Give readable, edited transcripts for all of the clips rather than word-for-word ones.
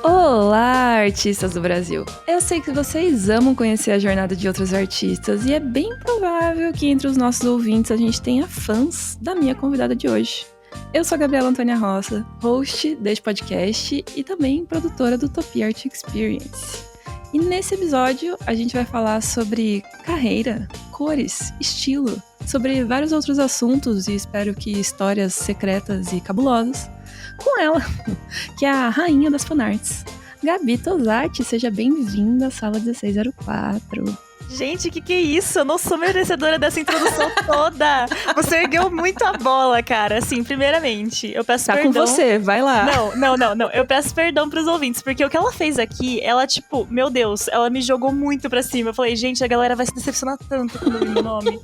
Olá, artistas do Brasil! Eu sei que vocês amam conhecer a jornada de outros artistas e é bem provável que entre os nossos ouvintes a gente tenha fãs da minha convidada de hoje. Eu sou a Gabriela Antônia Roça, host deste podcast e também produtora do Utopia Art Experience. E nesse episódio a gente vai falar sobre carreira, cores, estilo, sobre vários outros assuntos e espero que histórias secretas e cabulosas com ela, que é a rainha das fanarts. Gabi Tosatti, seja bem-vinda à sala 1604. Gente, que é isso? Eu não sou merecedora dessa introdução toda. Você ergueu muito a bola, cara. Assim, primeiramente, eu peço perdão. Tá com você, vai lá. Não. Eu peço perdão pros ouvintes, porque o que ela fez aqui, ela, tipo, meu Deus, ela me jogou muito pra cima. Eu falei, gente, a galera vai se decepcionar tanto quando eu vi meu nome.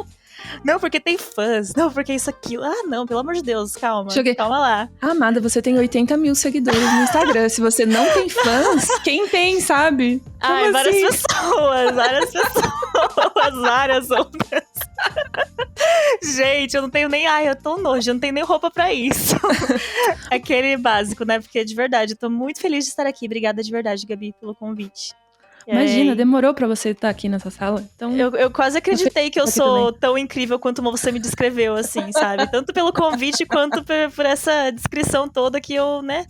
Não, porque tem fãs. Não, porque isso, aquilo. Ah, não, pelo amor de Deus, calma. Calma lá. Amada, você tem 80 mil seguidores no Instagram. Se você não tem fãs, quem tem, sabe? Ai, várias pessoas, várias outras. Gente, eu não tenho nem... Ai, eu tô nojo, eu não tenho nem roupa pra isso. Aquele básico, né? Porque, de verdade, eu tô muito feliz de estar aqui. Obrigada de verdade, Gabi, pelo convite. Imagina, demorou pra você estar aqui nessa sala. Então, eu quase acreditei que eu sou tão incrível quanto você me descreveu, assim, sabe? Tanto pelo convite quanto por essa descrição toda que eu, né?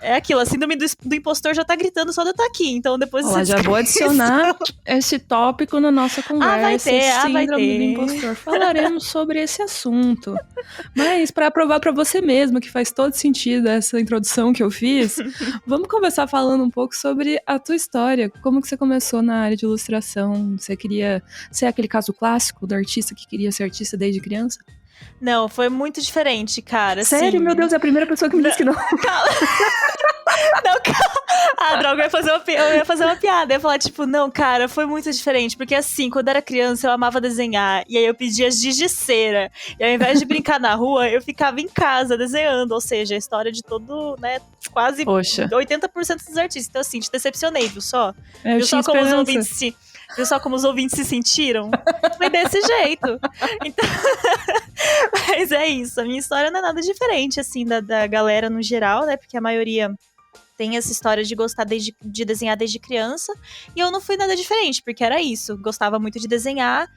É aquilo, a síndrome do impostor já tá gritando só de eu estar aqui, então depois... Olá, já vou adicionar esse tópico na nossa conversa. Vai ter. Síndrome do impostor. Falaremos sobre esse assunto. Mas para provar para você mesmo que faz todo sentido essa introdução que eu fiz, vamos conversar falando um pouco sobre a tua história. Como que você começou na área de ilustração? Você queria ser aquele caso clássico do artista que queria ser artista desde criança? Não, foi muito diferente, cara. Sério? Assim... Meu Deus, é a primeira pessoa que me disse que não. Calma. Não, calma. Ah, droga, eu ia fazer uma piada. Eu ia falar, tipo, não, cara, foi muito diferente. Porque assim, quando eu era criança, eu amava desenhar. E aí eu pedia giz de cera. E ao invés de brincar na rua, eu ficava em casa desenhando. Ou seja, a história de todo, né, quase 80% dos artistas. Então assim, te decepcionei, viu só? Viu só como os ouvintes se... Viu só como os ouvintes se sentiram? Foi desse jeito. Então... Mas é isso, a minha história não é nada diferente, assim, da galera no geral, né? Porque a maioria tem essa história de gostar de desenhar desde criança. E eu não fui nada diferente, porque era isso. Gostava muito de desenhar.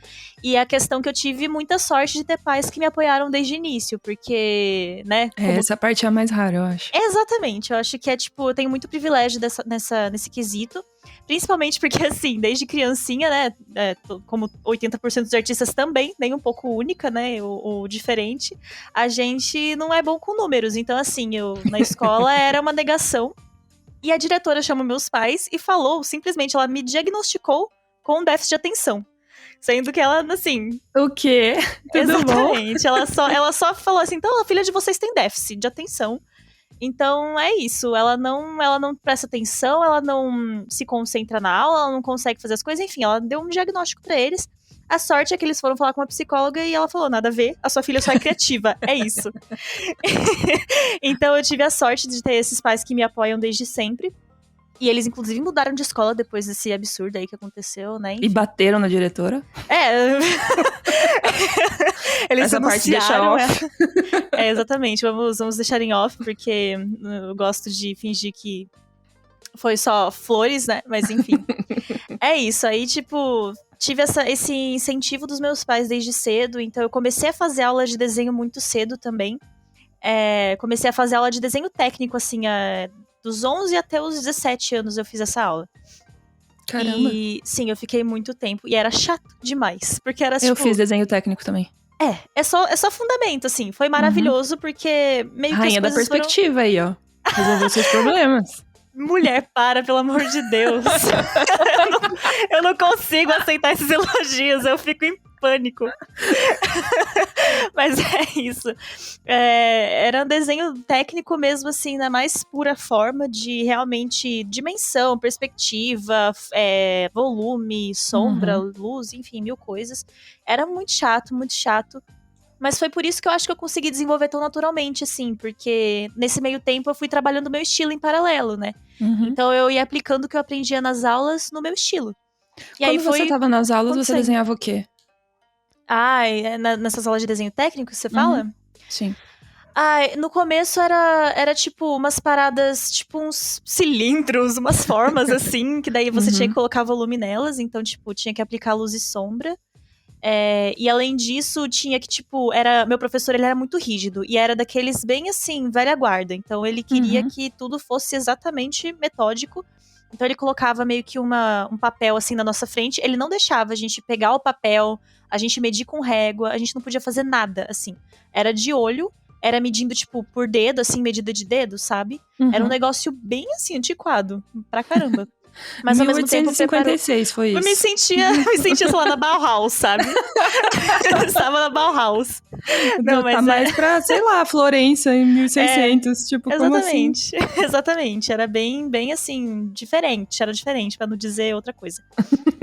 E a questão que eu tive muita sorte de ter pais que me apoiaram desde o início. Porque, né? Essa parte é a mais rara, eu acho. Exatamente. Eu acho que é, tipo, eu tenho muito privilégio nesse quesito. Principalmente porque, assim, desde criancinha, né, como 80% dos artistas também, nem um pouco única, né, ou diferente, a gente não é bom com números. Então, assim, eu na escola era uma negação. E a diretora chamou meus pais e falou, simplesmente, ela me diagnosticou com déficit de atenção. Sendo que ela, assim... O quê? Tudo exatamente. bom? Ela só falou assim, então a filha de vocês tem déficit de atenção. Então, é isso. Ela não presta atenção, ela não se concentra na aula, ela não consegue fazer as coisas. Enfim, ela deu um diagnóstico pra eles. A sorte é que eles foram falar com uma psicóloga e ela falou, nada a ver, a sua filha só é criativa. É isso. Então, eu tive a sorte de ter esses pais que me apoiam desde sempre. E eles, inclusive, mudaram de escola depois desse absurdo aí que aconteceu, né? Enfim. E bateram na diretora? Eles essa parte deixa off. Exatamente. Vamos deixar em off, porque eu gosto de fingir que foi só flores, né? Mas, enfim. É isso. Aí, tipo... Tive esse incentivo dos meus pais desde cedo. Então, eu comecei a fazer aula de desenho muito cedo também. Comecei a fazer aula de desenho técnico, assim... Dos 11 até os 17 anos eu fiz essa aula. Caramba. E, sim, eu fiquei muito tempo. E era chato demais. Porque era, eu fiz desenho técnico também. É só fundamento, assim. Foi maravilhoso, porque meio que rainha as coisas da perspectiva aí, ó. Resolveu seus problemas. Mulher, pelo amor de Deus. eu não consigo aceitar esses elogios. Eu fico em pânico. Mas é isso. Era um desenho técnico mesmo, assim, na mais pura forma de realmente dimensão, perspectiva, volume, sombra, luz, enfim, mil coisas. Era muito chato, muito chato. Mas foi por isso que eu acho que eu consegui desenvolver tão naturalmente, assim, porque nesse meio tempo eu fui trabalhando meu estilo em paralelo, né? Uhum. Então eu ia aplicando o que eu aprendia nas aulas no meu estilo. E Quando aí você tava nas aulas, você acontecendo. desenhava o quê? Nessas aulas de desenho técnico, você Uhum. fala? Sim. No começo era tipo umas paradas, tipo uns cilindros, umas formas assim, que daí você tinha que colocar volume nelas, então, tipo, tinha que aplicar luz e sombra. E além disso, tinha que, tipo, meu professor, ele era muito rígido, e era daqueles bem assim, velha guarda, então ele queria que tudo fosse exatamente metódico. Então ele colocava meio que um papel assim na nossa frente, ele não deixava a gente pegar o papel, a gente medir com régua, a gente não podia fazer nada, assim. Era de olho, era medindo, tipo, por dedo, assim, medida de dedo, sabe? Era um negócio bem, assim, antiquado, pra caramba. Mas ao mesmo tempo preparou... 1856 foi isso. Eu me sentia, sei lá, na Bauhaus, sabe? Eu estava na Bauhaus. Não, mas tá mais pra, sei lá, Florença em 1600, tipo, exatamente, como assim? Exatamente, era bem, assim, diferente, era diferente, pra não dizer outra coisa.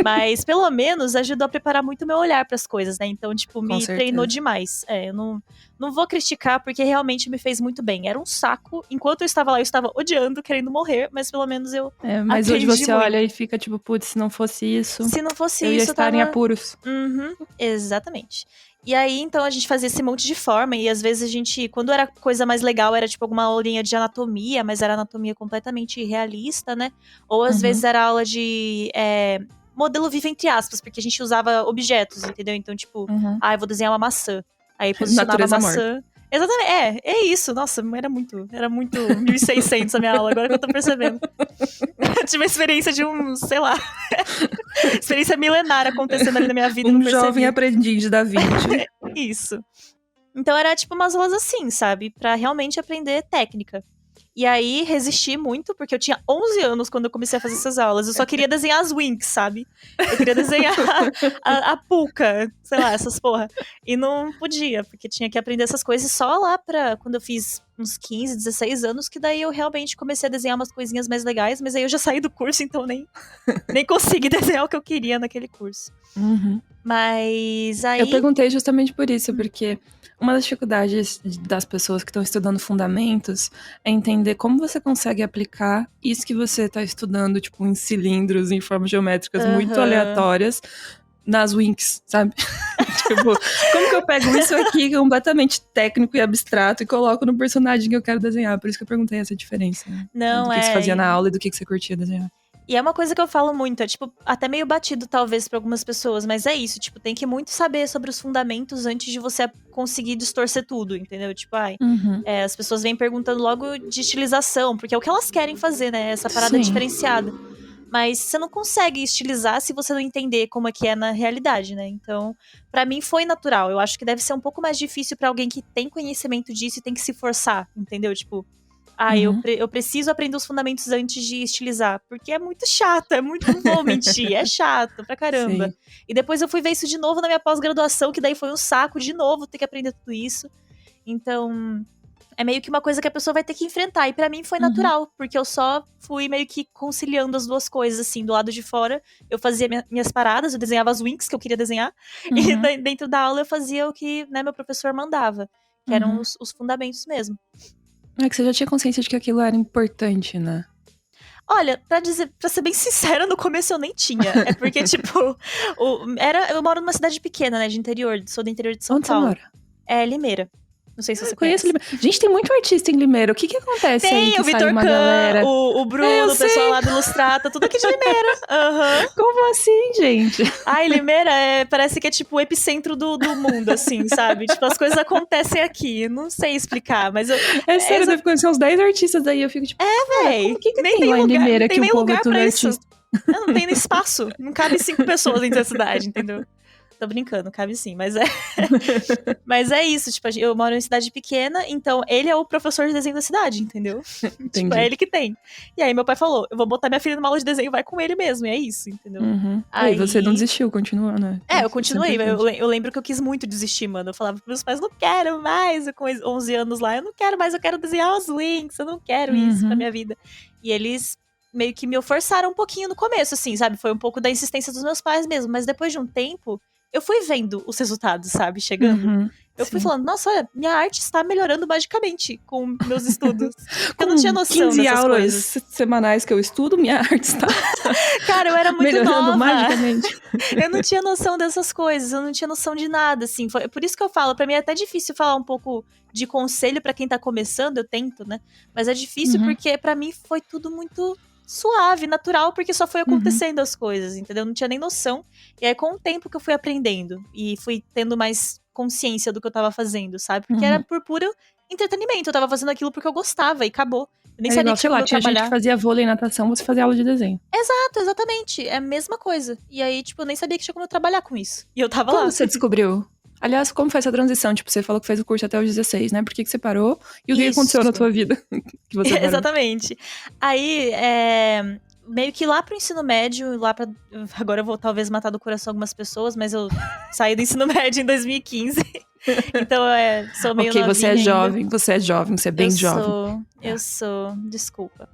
Mas, pelo menos, ajudou a preparar muito meu olhar pras coisas, né? Então, tipo, me treinou demais. Eu não vou criticar, porque realmente me fez muito bem. Era um saco. Enquanto eu estava lá, eu estava odiando, querendo morrer, mas pelo menos eu mas hoje você muito. olha e fica tipo, putz, se não fosse isso, se não fosse eu ia estar em apuros. Exatamente. E aí, então, a gente fazia esse monte de forma, e às vezes a gente, quando era coisa mais legal, era tipo alguma aulinha de anatomia, mas era anatomia completamente realista, né? Ou às vezes era aula de modelo vivo, entre aspas, porque a gente usava objetos, entendeu? Então, tipo, eu vou desenhar uma maçã. Aí posicionava a maçã. Morta. Exatamente, é isso. Nossa, era muito 1600 a minha aula, agora que eu tô percebendo. Eu tive a experiência de sei lá, experiência milenar acontecendo ali na minha vida. Jovem aprendiz da Vinci. Isso. Então era tipo umas aulas assim, sabe? Pra realmente aprender técnica. E aí, resisti muito, porque eu tinha 11 anos quando eu comecei a fazer essas aulas. Eu só queria desenhar as Winx, sabe? Eu queria desenhar a Puka, sei lá, essas porra. E não podia, porque tinha que aprender essas coisas só lá pra quando eu fiz uns 15, 16 anos, que daí eu realmente comecei a desenhar umas coisinhas mais legais, mas aí eu já saí do curso, então nem consegui desenhar o que eu queria naquele curso. Mas aí... Eu perguntei justamente por isso, porque uma das dificuldades das pessoas que estão estudando fundamentos é entender como você consegue aplicar isso que você está estudando, tipo, em cilindros, em formas geométricas muito aleatórias, nas Winx, sabe? Tipo, como que eu pego isso aqui completamente técnico e abstrato e coloco no personagem que eu quero desenhar? Por isso que eu perguntei essa diferença, né? Do que você fazia na aula e do que você curtia desenhar. E é uma coisa que eu falo muito, é tipo, até meio batido talvez pra algumas pessoas, mas é isso, tipo, tem que muito saber sobre os fundamentos antes de você conseguir distorcer tudo, entendeu? Tipo, as pessoas vêm perguntando logo de estilização, porque é o que elas querem fazer, né? Essa parada diferenciada. Mas você não consegue estilizar se você não entender como é que é na realidade, né? Então, pra mim foi natural. Eu acho que deve ser um pouco mais difícil pra alguém que tem conhecimento disso e tem que se forçar, entendeu? Tipo, eu preciso aprender os fundamentos antes de estilizar, porque é muito chato, não vou mentir, é chato pra caramba. Sim. E depois eu fui ver isso de novo na minha pós-graduação, que daí foi um saco de novo ter que aprender tudo isso. Então, é meio que uma coisa que a pessoa vai ter que enfrentar, e pra mim foi natural, porque eu só fui meio que conciliando as duas coisas, assim, do lado de fora, eu fazia minhas paradas, eu desenhava as Winx que eu queria desenhar, e dentro da aula eu fazia o que, né, meu professor mandava, que eram os fundamentos mesmo. É que você já tinha consciência de que aquilo era importante, né? Olha, pra ser bem sincera, no começo eu nem tinha. É porque, tipo, eu moro numa cidade pequena, né, de interior, sou do interior de São Paulo. Onde você mora? É Limeira. Não sei se você conhece. Limeira. Gente, tem muito artista em Limeira. O que acontece aí? Tem o Vitor Kahn, o Bruno, o pessoal lá do Ilustrata, tudo aqui de Limeira. Como assim, gente? Limeira parece que é tipo o epicentro do mundo, assim, sabe? Tipo, as coisas acontecem aqui. Não sei explicar, mas eu... sério, eu devo conhecer uns 10 artistas daí, eu fico tipo... véi. O que nem tem lá em Limeira que o povo é tudo artista? Não tem espaço. Não cabe 5 pessoas dentro da cidade, entendeu? Tô brincando, cabe sim, mas mas é isso, tipo, eu moro em cidade pequena, então ele é o professor de desenho da cidade, entendeu? Tipo, é ele que tem. E aí meu pai falou, eu vou botar minha filha numa aula de desenho, vai com ele mesmo, e é isso, entendeu? Aí você não desistiu, continuou, né? Eu continuei, eu lembro que eu quis muito desistir, mano, eu falava pros meus pais, não quero mais, eu com 11 anos lá, eu não quero mais, eu quero desenhar os Winx, eu não quero isso pra minha vida. E eles meio que me forçaram um pouquinho no começo, assim, sabe? Foi um pouco da insistência dos meus pais mesmo, mas depois de um tempo... eu fui vendo os resultados, sabe, chegando. Eu fui Sim. falando, nossa, olha, minha arte está melhorando magicamente com meus estudos. Eu não Com tinha noção 15 dessas aulas coisas. semanais que eu estudo, minha arte está Cara, eu era muito melhorando nova. magicamente. Eu não tinha noção dessas coisas, eu não tinha noção de nada, assim. Por isso que eu falo, pra mim é até difícil falar um pouco de conselho pra quem tá começando, eu tento, né? Mas é difícil porque pra mim foi tudo muito suave, natural, porque só foi acontecendo as coisas, entendeu? Eu não tinha nem noção. E aí, com o tempo que eu fui aprendendo e fui tendo mais consciência do que eu tava fazendo, sabe? Porque era por puro entretenimento, eu tava fazendo aquilo porque eu gostava e acabou. Eu nem É sabia igual, que sei tinha lá, como eu tinha gente que trabalhar. fazia vôlei e natação, você fazia aula de desenho. Exato, exatamente. É a mesma coisa. E aí, tipo, eu nem sabia que tinha como eu trabalhar com isso. E eu tava Como lá. você descobriu? Aliás, como foi essa transição? Tipo, você falou que fez o curso até os 16, né? Por que você parou? E o que aconteceu na Isso. tua vida que você parou? Exatamente. Aí, meio que lá pro ensino médio, agora eu vou talvez matar do coração algumas pessoas, mas eu saí do ensino médio em 2015. Então, sou meio Ok, você é novinha ainda. jovem, você é jovem, você é bem jovem. Eu sou, desculpa.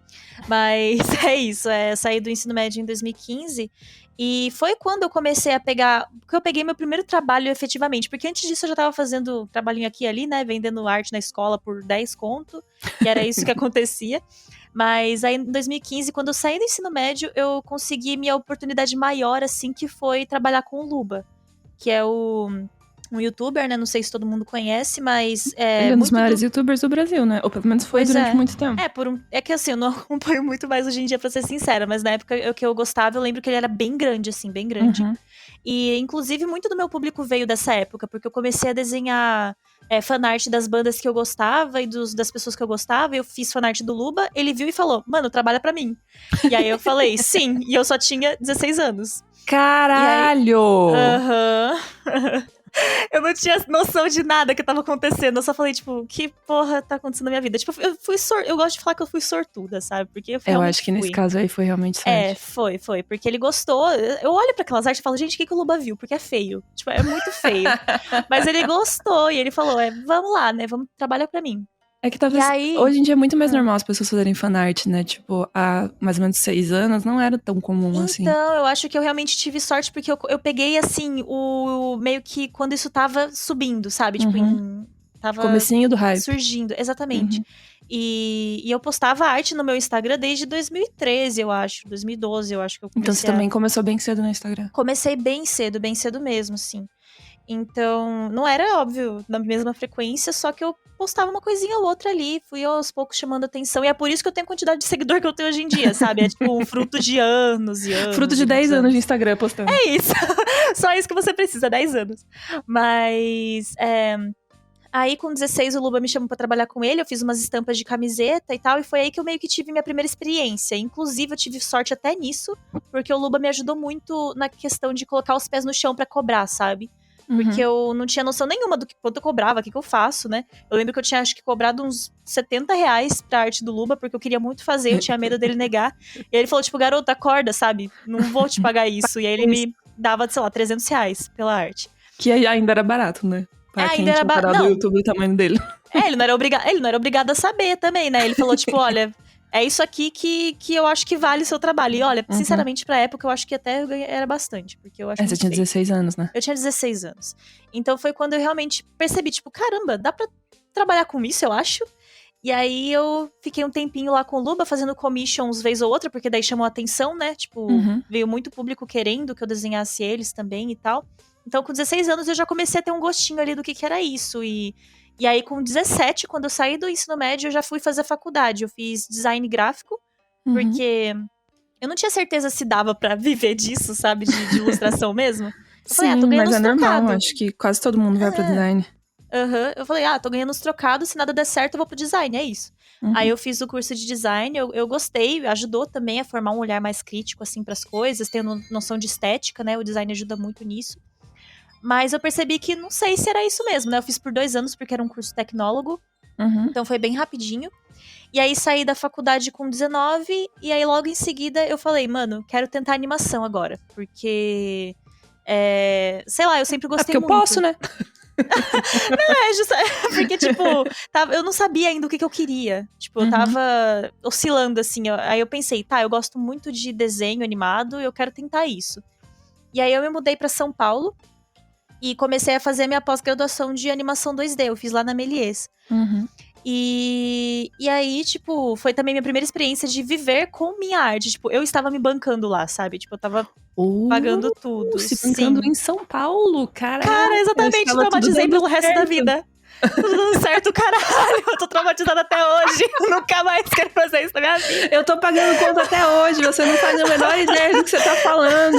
Mas é isso, saí do ensino médio em 2015 e foi quando eu comecei a pegar, porque eu peguei meu primeiro trabalho efetivamente, porque antes disso eu já tava fazendo trabalhinho aqui e ali, né, vendendo arte na escola por 10 conto, e era isso que acontecia. Mas aí em 2015, quando eu saí do ensino médio, eu consegui minha oportunidade maior, assim, que foi trabalhar com o Luba, que é um youtuber, né? Não sei se todo mundo conhece, mas Ele é um dos muito maiores youtubers do Brasil, né? Ou pelo menos foi Pois durante muito tempo. É que assim, eu não acompanho muito mais hoje em dia, pra ser sincera, mas na época que eu gostava, eu lembro que ele era bem grande, assim, bem grande. E, inclusive, muito do meu público veio dessa época, porque eu comecei a desenhar fanart das bandas que eu gostava e das pessoas que eu gostava. Eu fiz fanart do Luba, ele viu e falou, mano, trabalha pra mim. E aí eu falei, sim, e eu só tinha 16 anos. Caralho! Aham. Eu não tinha noção de nada que tava acontecendo. Eu só falei, tipo, que porra tá acontecendo na minha vida? Tipo, eu gosto de falar que eu fui sortuda, sabe? Porque Eu acho que nesse caso aí foi realmente sorte. Foi. Porque ele gostou. Eu olho pra aquelas artes e falo, gente, o que o Luba viu? Porque é feio. Tipo, é muito feio. Mas ele gostou e ele falou, vamos lá, né? Vamos trabalhar pra mim. É que talvez aí- hoje em dia é muito mais normal as pessoas fazerem fanart, né? Tipo, há mais ou menos 6 anos não era tão comum assim. Então, eu acho que eu realmente tive sorte, porque eu peguei, assim, meio que quando isso tava subindo, sabe? Tipo, tava Comecinho do hype. surgindo, exatamente. E eu postava arte no meu Instagram desde 2013, eu acho. 2012, eu acho que eu comecei. Então você também começou bem cedo no Instagram. Comecei bem cedo mesmo, assim. Então, não era, óbvio, na mesma frequência, só que eu postava uma coisinha ou outra ali, fui aos poucos chamando atenção, e é por isso que eu tenho a quantidade de seguidor que eu tenho hoje em dia, sabe? É tipo um fruto de anos e anos. Fruto de 10 anos de Instagram postando. É isso, só isso que você precisa, 10 anos. Mas, aí com 16 o Luba me chamou pra trabalhar com ele, eu fiz umas estampas de camiseta e tal, e foi aí que eu meio que tive minha primeira experiência. Inclusive eu tive sorte até nisso, porque o Luba me ajudou muito na questão de colocar os pés no chão pra cobrar, sabe? Porque eu não tinha noção nenhuma do quanto eu cobrava, o que eu faço, né? Eu lembro que eu tinha, acho que, cobrado uns R$70 pra arte do Luba, porque eu queria muito fazer, eu tinha medo dele negar. E aí ele falou, tipo, garota, acorda, sabe? Não vou te pagar isso. E aí ele me dava, sei lá, R$300 pela arte. Que ainda era barato, né? Pra quem ainda tinha era barato. parado do YouTube do tamanho dele. Ele não era obrigado a saber também, né? Ele falou, tipo, olha, é isso aqui que eu acho que vale o seu trabalho. E olha, sinceramente, pra época, eu acho que até era bastante. Porque eu acho Você tinha 16 anos, né? Eu tinha 16 anos. Então foi quando eu realmente percebi, tipo, caramba, dá pra trabalhar com isso, eu acho. E aí eu fiquei um tempinho lá com o Luba, fazendo commissions vez ou outra, porque daí chamou a atenção, né? Tipo, veio muito público querendo que eu desenhasse eles também e tal. Então com 16 anos eu já comecei a ter um gostinho ali do que era isso. E aí com 17, quando eu saí do ensino médio, eu já fui fazer faculdade. Eu fiz design gráfico, porque eu não tinha certeza se dava pra viver disso, sabe? De ilustração mesmo. Eu falei, Sim, tô ganhando mas é uns normal, trocados. acho que quase todo mundo vai pro design. Eu falei, tô ganhando uns trocados, se nada der certo eu vou pro design, é isso. Aí eu fiz o curso de design, eu gostei, ajudou também a formar um olhar mais crítico, assim, pras coisas, tendo noção de estética, né, o design ajuda muito nisso. Mas eu percebi que não sei se era isso mesmo, né, eu fiz por 2 anos porque era um curso tecnólogo, então foi bem rapidinho. E aí saí da faculdade com 19, e aí logo em seguida eu falei, mano, quero tentar animação agora, porque, sei lá, eu sempre gostei muito. Porque eu posso, né? Não, porque, tipo, eu não sabia ainda o que eu queria. Tipo, eu tava oscilando, assim. Aí eu pensei, eu gosto muito de desenho animado, eu quero tentar isso. E aí eu me mudei pra São Paulo. E comecei a fazer a minha pós-graduação de animação 2D. Eu fiz lá na Méliès. Uhum. E aí, tipo, foi também minha primeira experiência de viver com minha arte. Tipo, eu estava me bancando lá, sabe? Tipo, eu tava pagando tudo. Se bancando Sim. em São Paulo, caraca. Cara, exatamente, estava tudo traumatizei dando pelo resto da certo. vida. Tudo dando certo, caralho. Eu tô traumatizada até hoje. Eu nunca mais quero fazer isso na minha vida. Eu tô pagando conta até hoje, você não faz a menor ideia do que você tá falando.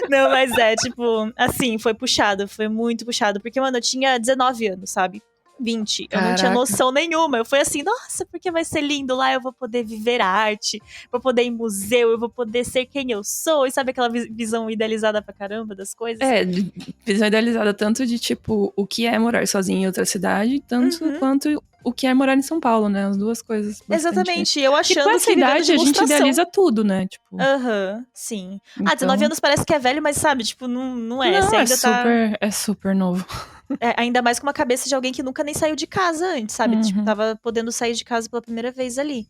Não, mas tipo, assim, foi puxado. Foi muito puxado. Porque, mano, eu tinha 19 anos, sabe? 20. Eu não tinha Caraca. noção nenhuma. Eu fui assim, nossa, porque vai ser lindo lá, eu vou poder viver a arte, vou poder ir em museu, eu vou poder ser quem eu sou. E sabe aquela visão idealizada pra caramba das coisas? Visão idealizada tanto de, tipo, o que é morar sozinho em outra cidade, tanto quanto o que é morar em São Paulo, né? As duas coisas. Exatamente. Eu E achando com essa que vivendo de idade a gente ilustração. idealiza tudo, né? Tipo, Sim. então... 19 anos parece que é velho, mas sabe, tipo, não é. Não, Você ainda é super novo. ainda mais com uma cabeça de alguém que nunca nem saiu de casa antes, sabe? Uhum. Tipo, tava podendo sair de casa pela primeira vez ali.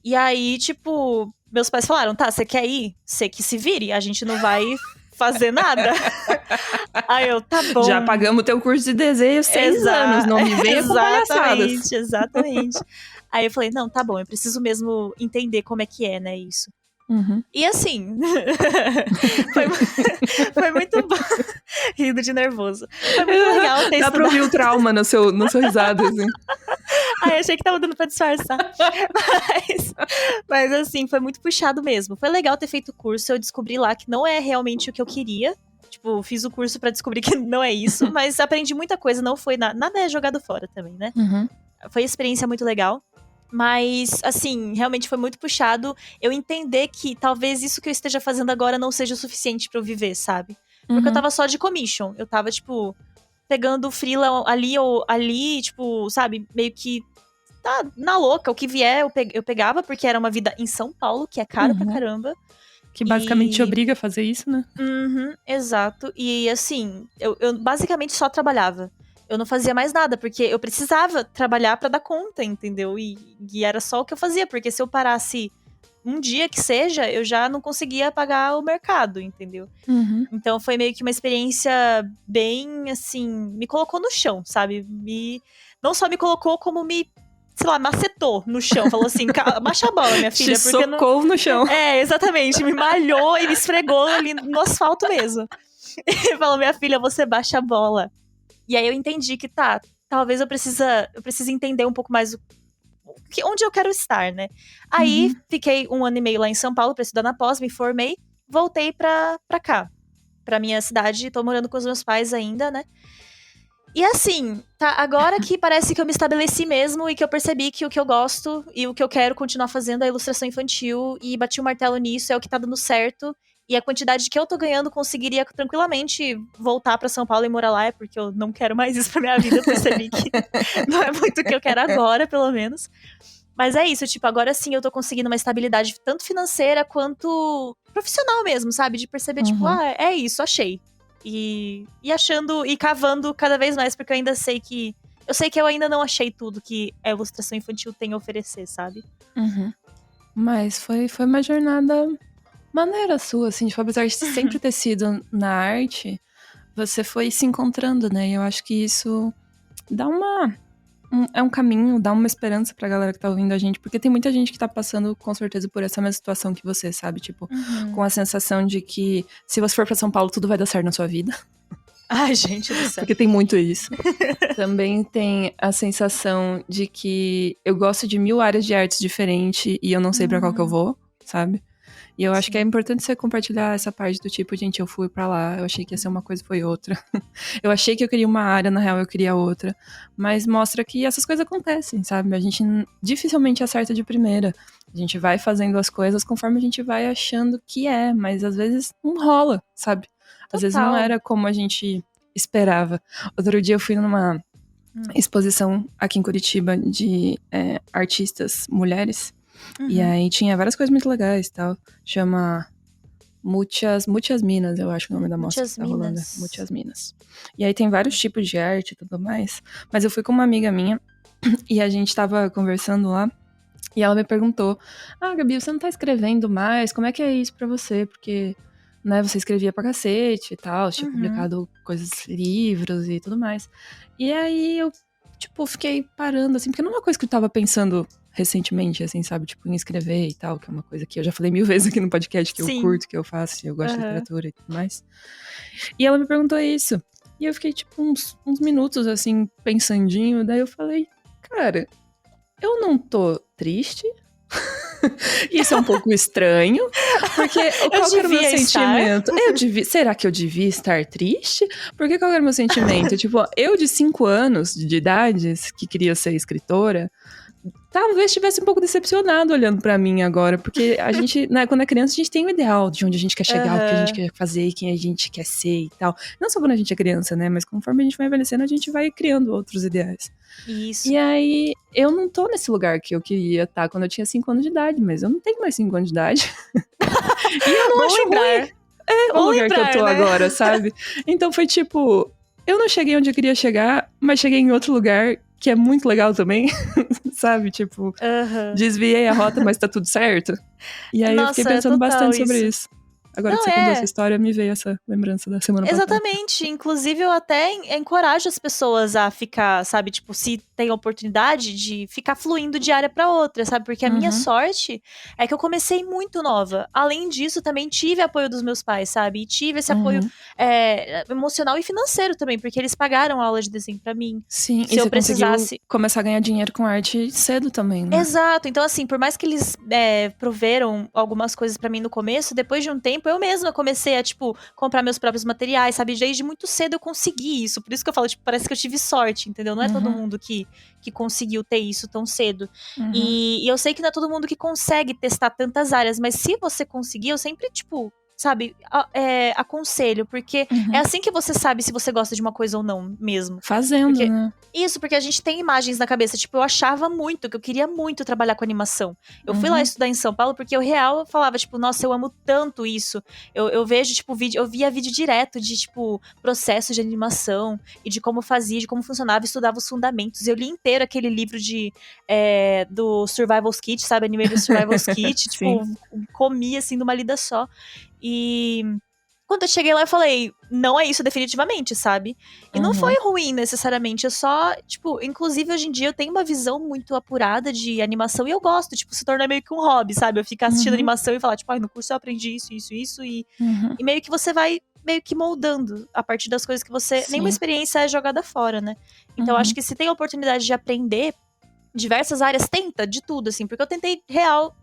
E aí, tipo, meus pais falaram, tá, você quer ir? Você que se vire, a gente não vai fazer nada. Aí eu, tá bom. Já pagamos teu curso de desenho 6 anos, não me venha com palhaçadas. Exatamente. Aí eu falei, não, tá bom, eu preciso mesmo entender como é que é, né, isso. Uhum. E assim, foi muito bom. Rindo de nervoso. Foi muito legal ter Dá pra ouvir o trauma no seu risado, assim. Ai, achei que tava dando pra disfarçar. Mas assim, foi muito puxado mesmo. Foi legal ter feito o curso, eu descobri lá que não é realmente o que eu queria. Tipo, fiz o curso pra descobrir que não é isso, mas aprendi muita coisa, não foi nada é jogado fora também, né? Uhum. Foi uma experiência muito legal. Mas, assim, realmente foi muito puxado eu entender que talvez isso que eu esteja fazendo agora não seja o suficiente pra eu viver, sabe? Porque eu tava só de commission. Eu tava, tipo, pegando freela ali ou ali, tipo, sabe? Meio que tá na louca. O que vier eu pegava, porque era uma vida em São Paulo, que é caro pra caramba. Que basicamente te obriga a fazer isso, né? Exato. E, assim, eu basicamente só trabalhava. Eu não fazia mais nada, porque eu precisava trabalhar pra dar conta, entendeu? E era só o que eu fazia, porque se eu parasse um dia que seja, eu já não conseguia pagar o mercado, entendeu? Então foi meio que uma experiência bem, assim, me colocou no chão, sabe? Não só me colocou, como me, sei lá, macetou no chão. Falou assim, baixa a bola, minha filha. Te porque socou no chão. Exatamente. Me malhou e me esfregou ali no asfalto mesmo. E falou, minha filha, você baixa a bola. E aí eu entendi que talvez eu precise entender um pouco mais onde eu quero estar, né? Aí fiquei 1 ano e meio lá em São Paulo pra estudar na pós, me formei, voltei pra cá, pra minha cidade, tô morando com os meus pais ainda, né? E assim, agora que parece que eu me estabeleci mesmo e que eu percebi que o que eu gosto e o que eu quero continuar fazendo é ilustração infantil e bati o martelo nisso, é o que tá dando certo. E a quantidade que eu tô ganhando conseguiria tranquilamente voltar pra São Paulo e morar lá, é porque eu não quero mais isso pra minha vida, eu percebi que não é muito o que eu quero agora, pelo menos. Mas é isso, tipo, agora sim eu tô conseguindo uma estabilidade tanto financeira quanto profissional mesmo, sabe? De perceber, tipo, é isso, achei. E achando, e cavando cada vez mais, porque eu ainda sei que... Eu sei que eu ainda não achei tudo que a ilustração infantil tem a oferecer, sabe? Mas foi uma jornada maneira sua, assim, tipo, apesar de sempre ter sido na arte, você foi se encontrando, né? E eu acho que isso dá é um caminho, dá uma esperança pra galera que tá ouvindo a gente, porque tem muita gente que tá passando, com certeza, por essa mesma situação que você, sabe? Tipo, com a sensação de que se você for pra São Paulo, tudo vai dar certo na sua vida. Ai, gente do céu. Porque tem muito isso. Também tem a sensação de que eu gosto de 1000 áreas de artes diferentes e eu não sei pra qual que eu vou, sabe? E eu acho que é importante você compartilhar essa parte do tipo, gente, eu fui pra lá, eu achei que ia ser uma coisa, foi outra. Eu achei que eu queria uma área, na real eu queria outra. Mas mostra que essas coisas acontecem, sabe? A gente dificilmente acerta de primeira. A gente vai fazendo as coisas conforme a gente vai achando que é, mas às vezes não rola, sabe? Às vezes não era como a gente esperava. Outro dia eu fui numa exposição aqui em Curitiba de artistas mulheres. E aí tinha várias coisas muito legais e tal. Chama Muchas Minas, eu acho o nome da mostra que tá rolando. Muchas Minas. E aí tem vários tipos de arte e tudo mais. Mas eu fui com uma amiga minha e a gente tava conversando lá. E ela me perguntou, Gabi, você não tá escrevendo mais? Como é que é isso pra você? Porque né, você escrevia pra cacete e tal, tinha publicado livros e tudo mais. E aí eu, tipo, fiquei parando, assim, porque não é uma coisa que eu tava pensando recentemente, assim, sabe, tipo, em escrever e tal, que é uma coisa que eu já falei 1000 vezes aqui no podcast, que eu curto, que eu faço, eu gosto de literatura e tudo mais. E ela me perguntou isso. E eu fiquei, tipo, uns minutos, assim, pensandinho, daí eu falei, cara, eu não tô triste. Isso é um pouco estranho, porque qual que era o meu sentimento? Será que eu devia estar triste? Porque qual era o meu sentimento? Tipo, eu de 5 anos de idade, que queria ser escritora, talvez estivesse um pouco decepcionado olhando pra mim agora, porque a gente, né, quando é criança, a gente tem um ideal de onde a gente quer chegar, o que a gente quer fazer, quem a gente quer ser e tal. Não só quando a gente é criança, né, mas conforme a gente vai envelhecendo, a gente vai criando outros ideais. Isso. E aí, eu não tô nesse lugar que eu queria estar quando eu tinha 5 anos de idade, mas eu não tenho mais 5 anos de idade. E eu não acho ruim. É o lugar que eu tô agora, sabe? Então foi tipo, eu não cheguei onde eu queria chegar, mas cheguei em outro lugar que é muito legal também, sabe? Tipo, desviei a rota, mas tá tudo certo. E aí eu fiquei pensando bastante sobre isso. Agora que você contou essa história, me veio essa lembrança da semana passada. Exatamente. Inclusive, eu até encorajo as pessoas a ficar, sabe? Tipo, se tem a oportunidade de ficar fluindo de área pra outra, sabe? Porque a minha sorte é que eu comecei muito nova. Além disso, também tive apoio dos meus pais, sabe? E tive esse apoio emocional e financeiro também, porque eles pagaram aula de desenho pra mim. Sim, se eu precisasse começar a ganhar dinheiro com arte cedo também, né? Exato. Então, assim, por mais que eles proveram algumas coisas pra mim no começo, depois de um tempo, eu mesma comecei a, tipo, comprar meus próprios materiais, sabe? Desde muito cedo eu consegui isso. Por isso que eu falo, tipo, parece que eu tive sorte, entendeu? Não é todo mundo que conseguiu ter isso tão cedo. E eu sei que não é todo mundo que consegue testar tantas áreas, mas se você conseguir, eu sempre, tipo, sabe, aconselho, porque é assim que você sabe se você gosta de uma coisa ou não, mesmo. Fazendo, né? Isso, porque a gente tem imagens na cabeça. Tipo, eu achava muito, que eu queria muito trabalhar com animação. Eu fui lá estudar em São Paulo porque eu falava, tipo, nossa, eu amo tanto isso. Eu vejo, tipo, vídeo, eu via vídeo direto de, tipo, processos de animação e de como fazia, de como funcionava, estudava os fundamentos. Eu li inteiro aquele livro do Survival's Kit, sabe? Anime do Survival's Kit. Tipo, comi, assim, numa lida só. E quando eu cheguei lá, eu falei, não é isso definitivamente, sabe? E não foi ruim, necessariamente. Eu só, tipo, inclusive hoje em dia eu tenho uma visão muito apurada de animação e eu gosto, tipo, se torna meio que um hobby, sabe? Eu ficar assistindo animação e falar, tipo, no curso eu aprendi isso, e meio que você vai meio que moldando a partir das coisas que você... Nenhuma experiência é jogada fora, né? Então, acho que se tem a oportunidade de aprender diversas áreas, tenta de tudo, assim, porque eu tentei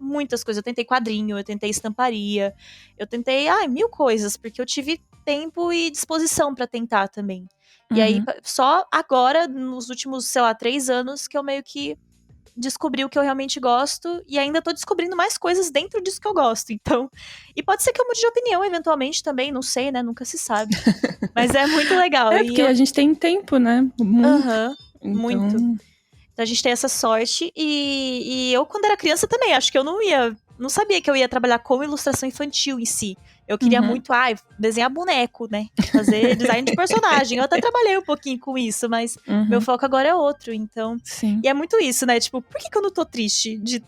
muitas coisas, eu tentei quadrinho, eu tentei estamparia, eu tentei, 1000 coisas, porque eu tive tempo e disposição pra tentar também. E aí, só agora, nos últimos, 3 anos, que eu meio que descobri o que eu realmente gosto, e ainda tô descobrindo mais coisas dentro disso que eu gosto, então... E pode ser que eu mude de opinião, eventualmente, também, não sei, né, nunca se sabe. Mas é muito legal. Porque a gente tem tempo, né? Muito. Então a gente tem essa sorte. E eu, quando era criança, também, acho que eu não sabia que eu ia trabalhar com ilustração infantil em si. Eu queria muito, desenhar boneco, né? Fazer design de personagem. Eu até trabalhei um pouquinho com isso, mas meu foco agora é outro, então... Sim. E é muito isso, né? Tipo, por que eu não tô triste de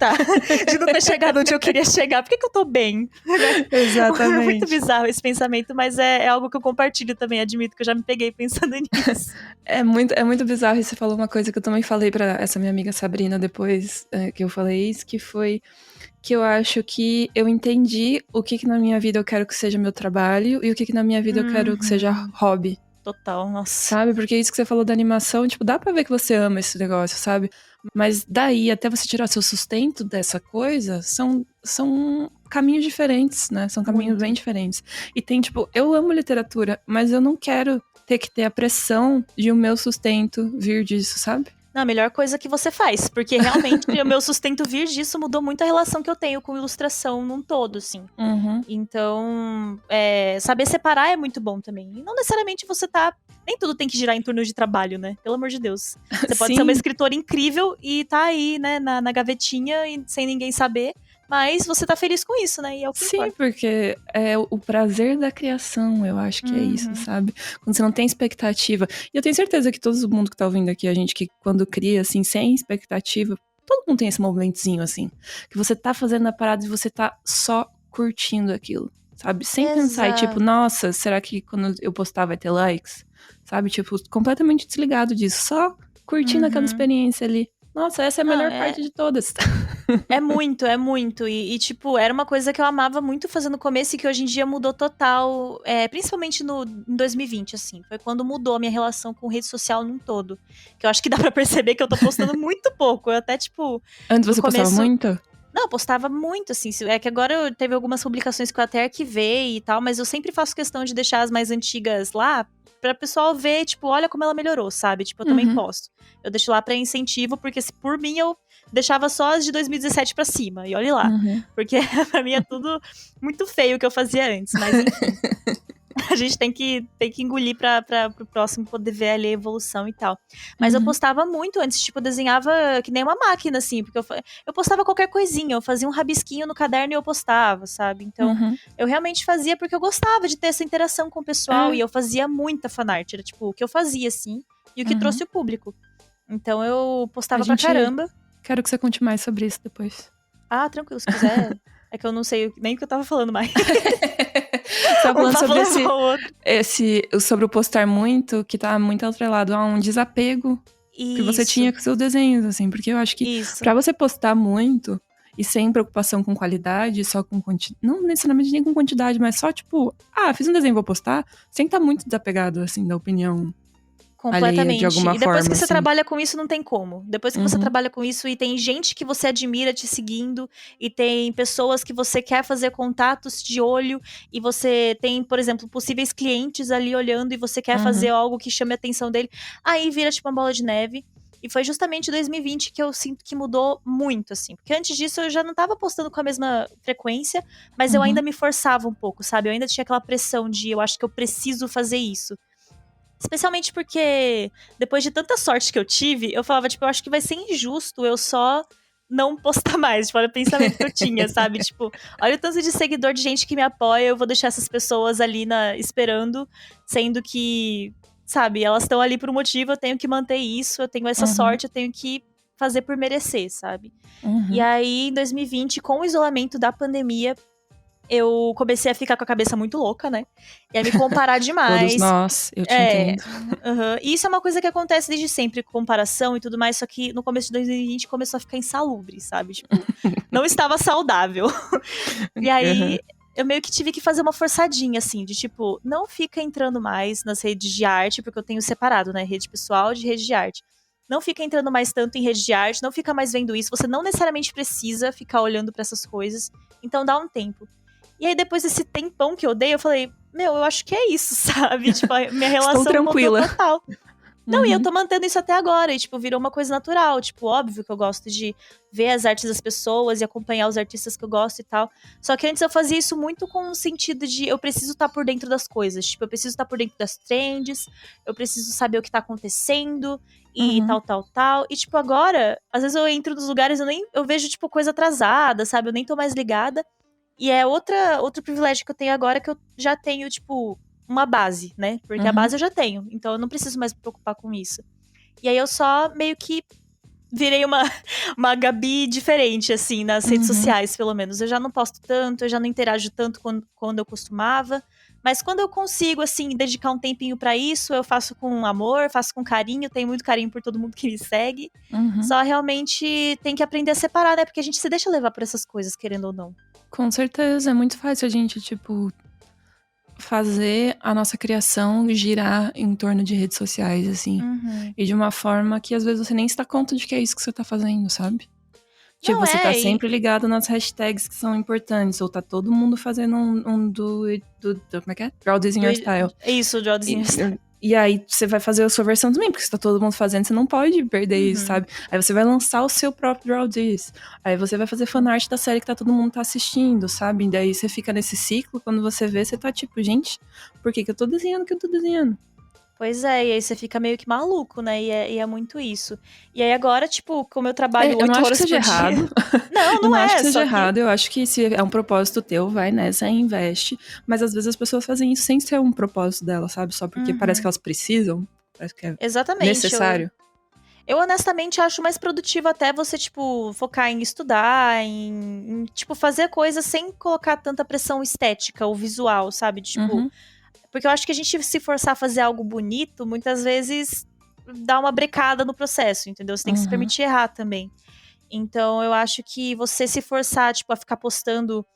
não ter chegado onde eu queria chegar? Por que eu tô bem? Exatamente. É muito bizarro esse pensamento, mas é algo que eu compartilho também. Admito que eu já me peguei pensando nisso. É muito bizarro. E você falou uma coisa que eu também falei pra essa minha amiga Sabrina depois que eu falei isso, que foi... que eu acho que eu entendi o que na minha vida eu quero que seja meu trabalho e o que na minha vida eu quero que seja hobby. Total, nossa. Sabe? Porque isso que você falou da animação, tipo, dá pra ver que você ama esse negócio, sabe? Mas daí, até você tirar seu sustento dessa coisa, são caminhos diferentes, né? São caminhos bem diferentes. E tem, tipo, eu amo literatura, mas eu não quero ter que ter a pressão de o meu sustento vir disso, sabe? Não, a melhor coisa que você faz, porque realmente o meu sustento vir disso mudou muito a relação que eu tenho com ilustração num todo, assim. Então, saber separar é muito bom também. E não necessariamente você nem tudo tem que girar em torno de trabalho, né? Pelo amor de Deus. Você pode ser uma escritora incrível e tá aí, né, na gavetinha e sem ninguém saber. Mas você tá feliz com isso, né? E é o que importa. Porque é o prazer da criação, eu acho que é isso, sabe? Quando você não tem expectativa. E eu tenho certeza que todo mundo que tá ouvindo aqui, a gente que quando cria, assim, sem expectativa, todo mundo tem esse momentozinho, assim. Que você tá fazendo a parada e você tá só curtindo aquilo. sabe? Sem pensar, e tipo, Exato. nossa, será que quando eu postar vai ter likes? Sabe? Tipo, completamente desligado disso, só curtindo aquela Uhum. experiência ali. Nossa, essa é a Não, melhor parte de todas. é muito, é muito. Tipo, era uma coisa que eu amava muito fazer no começo e que hoje em dia mudou total. Principalmente em 2020, assim. Foi quando mudou a minha relação com rede social num todo. Que eu acho que dá pra perceber que eu tô postando muito pouco. Eu até, tipo, Antes no você postava começo. muito? Não, eu postava muito, assim. É que agora teve algumas publicações que eu até arquivei e tal, mas eu sempre faço questão de deixar as mais antigas lá pra pessoal ver, tipo, olha como ela melhorou, sabe? Tipo, eu também Uhum. posto. Eu deixo lá pra incentivo, porque se por mim eu deixava só as de 2017 pra cima, e olhe lá. Uhum. Porque pra mim é tudo muito feio o que eu fazia antes, mas enfim. A gente tem que engolir pro próximo poder ver ali a evolução e tal. Mas eu Uhum. postava muito antes, tipo, eu desenhava que nem uma máquina, assim, porque eu postava qualquer coisinha, eu fazia um rabisquinho no caderno e eu postava, sabe? Então, Uhum. eu realmente fazia porque eu gostava de ter essa interação com o pessoal É. e eu fazia muita fanart, era tipo, o que eu fazia, assim, e o que Uhum. trouxe o público. Então, eu A postava pra gente. caramba. Quero que você conte mais sobre isso depois. Ah, tranquilo, se quiser. É que eu não sei nem o que eu tava falando mais. Você tava Um falando papo sobre levou ao outro. sobre o postar muito, que tá muito atrelado a um desapego que você Isso, tinha com seus desenhos, assim. Porque eu acho que isso. pra você postar muito e sem preocupação com qualidade, só com quantidade, não necessariamente nem com quantidade, mas só tipo, fiz um desenho, vou postar, sem estar muito desapegado, assim, da opinião alheia de Completamente. alguma E depois forma, que você assim. trabalha com isso, não tem como. Depois que você Uhum. trabalha com isso e tem gente que você admira te seguindo, e tem pessoas que você quer fazer contatos de olho, e você tem, por exemplo, possíveis clientes ali olhando e você quer fazer Uhum. algo que chame a atenção dele, aí vira tipo uma bola de neve. E foi justamente 2020 que eu sinto que mudou muito, assim. Porque antes disso eu já não tava postando com a mesma frequência, mas eu ainda Uhum. me forçava um pouco, sabe? Eu ainda tinha aquela pressão de eu acho que eu preciso fazer isso. Especialmente porque, depois de tanta sorte que eu tive, eu falava, tipo, eu acho que vai ser injusto eu só não postar mais. Tipo, olha o pensamento que eu tinha, sabe? Tipo, olha o tanto de seguidor de gente que me apoia, eu vou deixar essas pessoas ali esperando, sendo que, sabe, elas estão ali por um motivo, eu tenho que manter isso, eu tenho essa Uhum. sorte, eu tenho que fazer por merecer, sabe? E Uhum. aí, em 2020, com o isolamento da pandemia, eu comecei a ficar com a cabeça muito louca, né? E a me comparar Todos demais. nós, eu te É, entendo. E isso é uma coisa que acontece desde sempre, comparação e tudo mais, só que no começo de 2020 começou a ficar insalubre, sabe? Tipo, não estava saudável. E Uhum. aí, eu meio que tive que fazer uma forçadinha, assim, de tipo, não fica entrando mais nas redes de arte, porque eu tenho separado, né? Rede pessoal de rede de arte. Não fica entrando mais tanto em rede de arte, não fica mais vendo isso. Você não necessariamente precisa ficar olhando pra essas coisas. Então dá um tempo. E aí, depois desse tempão que eu dei, eu falei, meu, eu acho que é isso, sabe? Tipo, a minha Estou relação mudou tranquila. total. Não, e eu Uhum. tô mantendo isso até agora, e, tipo, virou uma coisa natural. Tipo, óbvio que eu gosto de ver as artes das pessoas e acompanhar os artistas que eu gosto e tal. Só que antes eu fazia isso muito com o sentido de eu preciso estar por dentro das coisas. Tipo, eu preciso estar por dentro das trends, eu preciso saber o que tá acontecendo e Uhum. tal, tal, tal. E, tipo, agora, às vezes eu entro nos lugares e eu vejo, tipo, coisa atrasada, sabe? Eu nem tô mais ligada. E é outro privilégio que eu tenho agora que eu já tenho, tipo, uma base, né? Porque a Uhum. base eu já tenho. Então eu não preciso mais me preocupar com isso. E aí eu só meio que virei uma Gabi diferente, assim, nas redes Uhum. sociais, pelo menos. Eu já não posto tanto, eu já não interajo tanto quando eu costumava. Mas quando eu consigo, assim, dedicar um tempinho pra isso, eu faço com amor, faço com carinho, tenho muito carinho por todo mundo que me segue. Uhum. Só realmente tem que aprender a separar, né? Porque a gente se deixa levar por essas coisas, querendo ou não. Com certeza, é muito fácil a gente, tipo, fazer a nossa criação girar em torno de redes sociais, assim. Uhum. E de uma forma que às vezes você nem se dá conta de que é isso que você tá fazendo, sabe? Tipo, Não você tá é, e sempre ligado nas hashtags que são importantes, ou tá todo mundo fazendo um como é que é? Draw this in your style. é isso, o Jodzinho. E aí você vai fazer a sua versão também, porque se tá todo mundo fazendo, você não pode perder isso, Uhum. sabe? Aí você vai lançar o seu próprio Draw This. Aí você vai fazer fanart da série que todo mundo tá assistindo, sabe? E daí você fica nesse ciclo, quando você vê, você tá tipo, gente, por que eu tô desenhando o que eu tô desenhando? Pois é, e aí você fica meio que maluco, né? E é muito isso. E aí agora, tipo, como eu trabalho Eu não 8 acho que horas seja por dia. errado. Não, Eu não não acho que é, seja só que. errado, eu acho que se é um propósito teu, vai nessa e investe. Mas às vezes as pessoas fazem isso sem ser um propósito dela, sabe? Só porque parece que Uhum. elas precisam, parece que é Exatamente. necessário. Eu honestamente acho mais produtivo até você, tipo, focar em estudar, tipo, fazer coisas sem colocar tanta pressão estética ou visual, sabe? Tipo, Uhum, porque eu acho que a gente se forçar a fazer algo bonito, muitas vezes dá uma brecada no processo, entendeu? Você tem que se uhum, permitir errar também. Então, eu acho que você se forçar, tipo, a ficar postando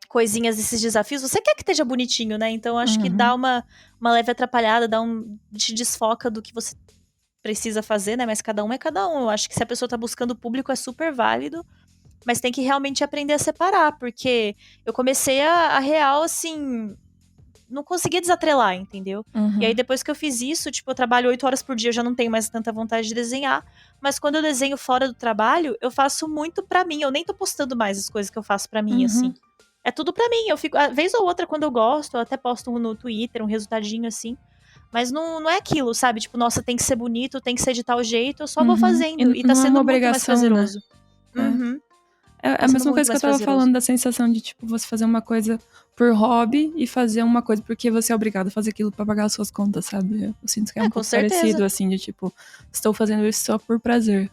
coisinhas desses desafios, você quer que esteja bonitinho, né? Então, eu acho que dá uhum, uma leve atrapalhada, te desfoca do que você precisa fazer, né? Mas cada um é cada um. Eu acho que se a pessoa tá buscando público é super válido, mas tem que realmente aprender a separar, porque eu comecei a real, assim, não conseguia desatrelar, entendeu? E aí uhum, depois que eu fiz isso, tipo, eu trabalho 8 horas por dia, eu já não tenho mais tanta vontade de desenhar, mas quando eu desenho fora do trabalho, eu faço muito pra mim, eu nem tô postando mais as coisas que eu faço pra mim, assim. uhum, É tudo pra mim, eu fico, a vez ou outra quando eu gosto, eu até posto no Twitter, um resultadinho assim, mas não é aquilo, sabe? Tipo, nossa, tem que ser bonito, tem que ser de tal jeito, eu só vou uhum. fazendo. E tá Não é uma sendo muito mais obrigação, né? prazeroso. É. Uhum. É Tá a sendo mesma muito coisa que eu mais tava prazeroso. falando da sensação de, tipo, você fazer uma coisa por hobby e fazer uma coisa porque você é obrigado a fazer aquilo pra pagar as suas contas, sabe? Eu sinto que é É, um com pouco certeza. parecido, assim, de tipo, estou fazendo isso só por prazer.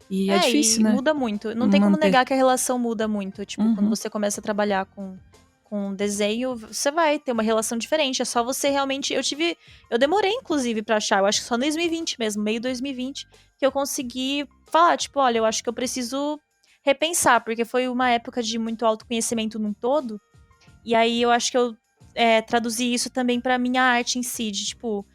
E é difícil, E né? muda muito. Não tem como Manter. negar que a relação muda muito. Tipo, quando Uhum, você começa a trabalhar com desenho, você vai ter uma relação diferente. É só você realmente. Eu demorei, inclusive, pra achar. Eu acho que só em 2020 mesmo, meio 2020, que eu consegui falar, tipo, olha, eu acho que eu preciso repensar, porque foi uma época de muito autoconhecimento num todo. E aí eu acho que eu traduzi isso também pra minha arte em si, de, tipo,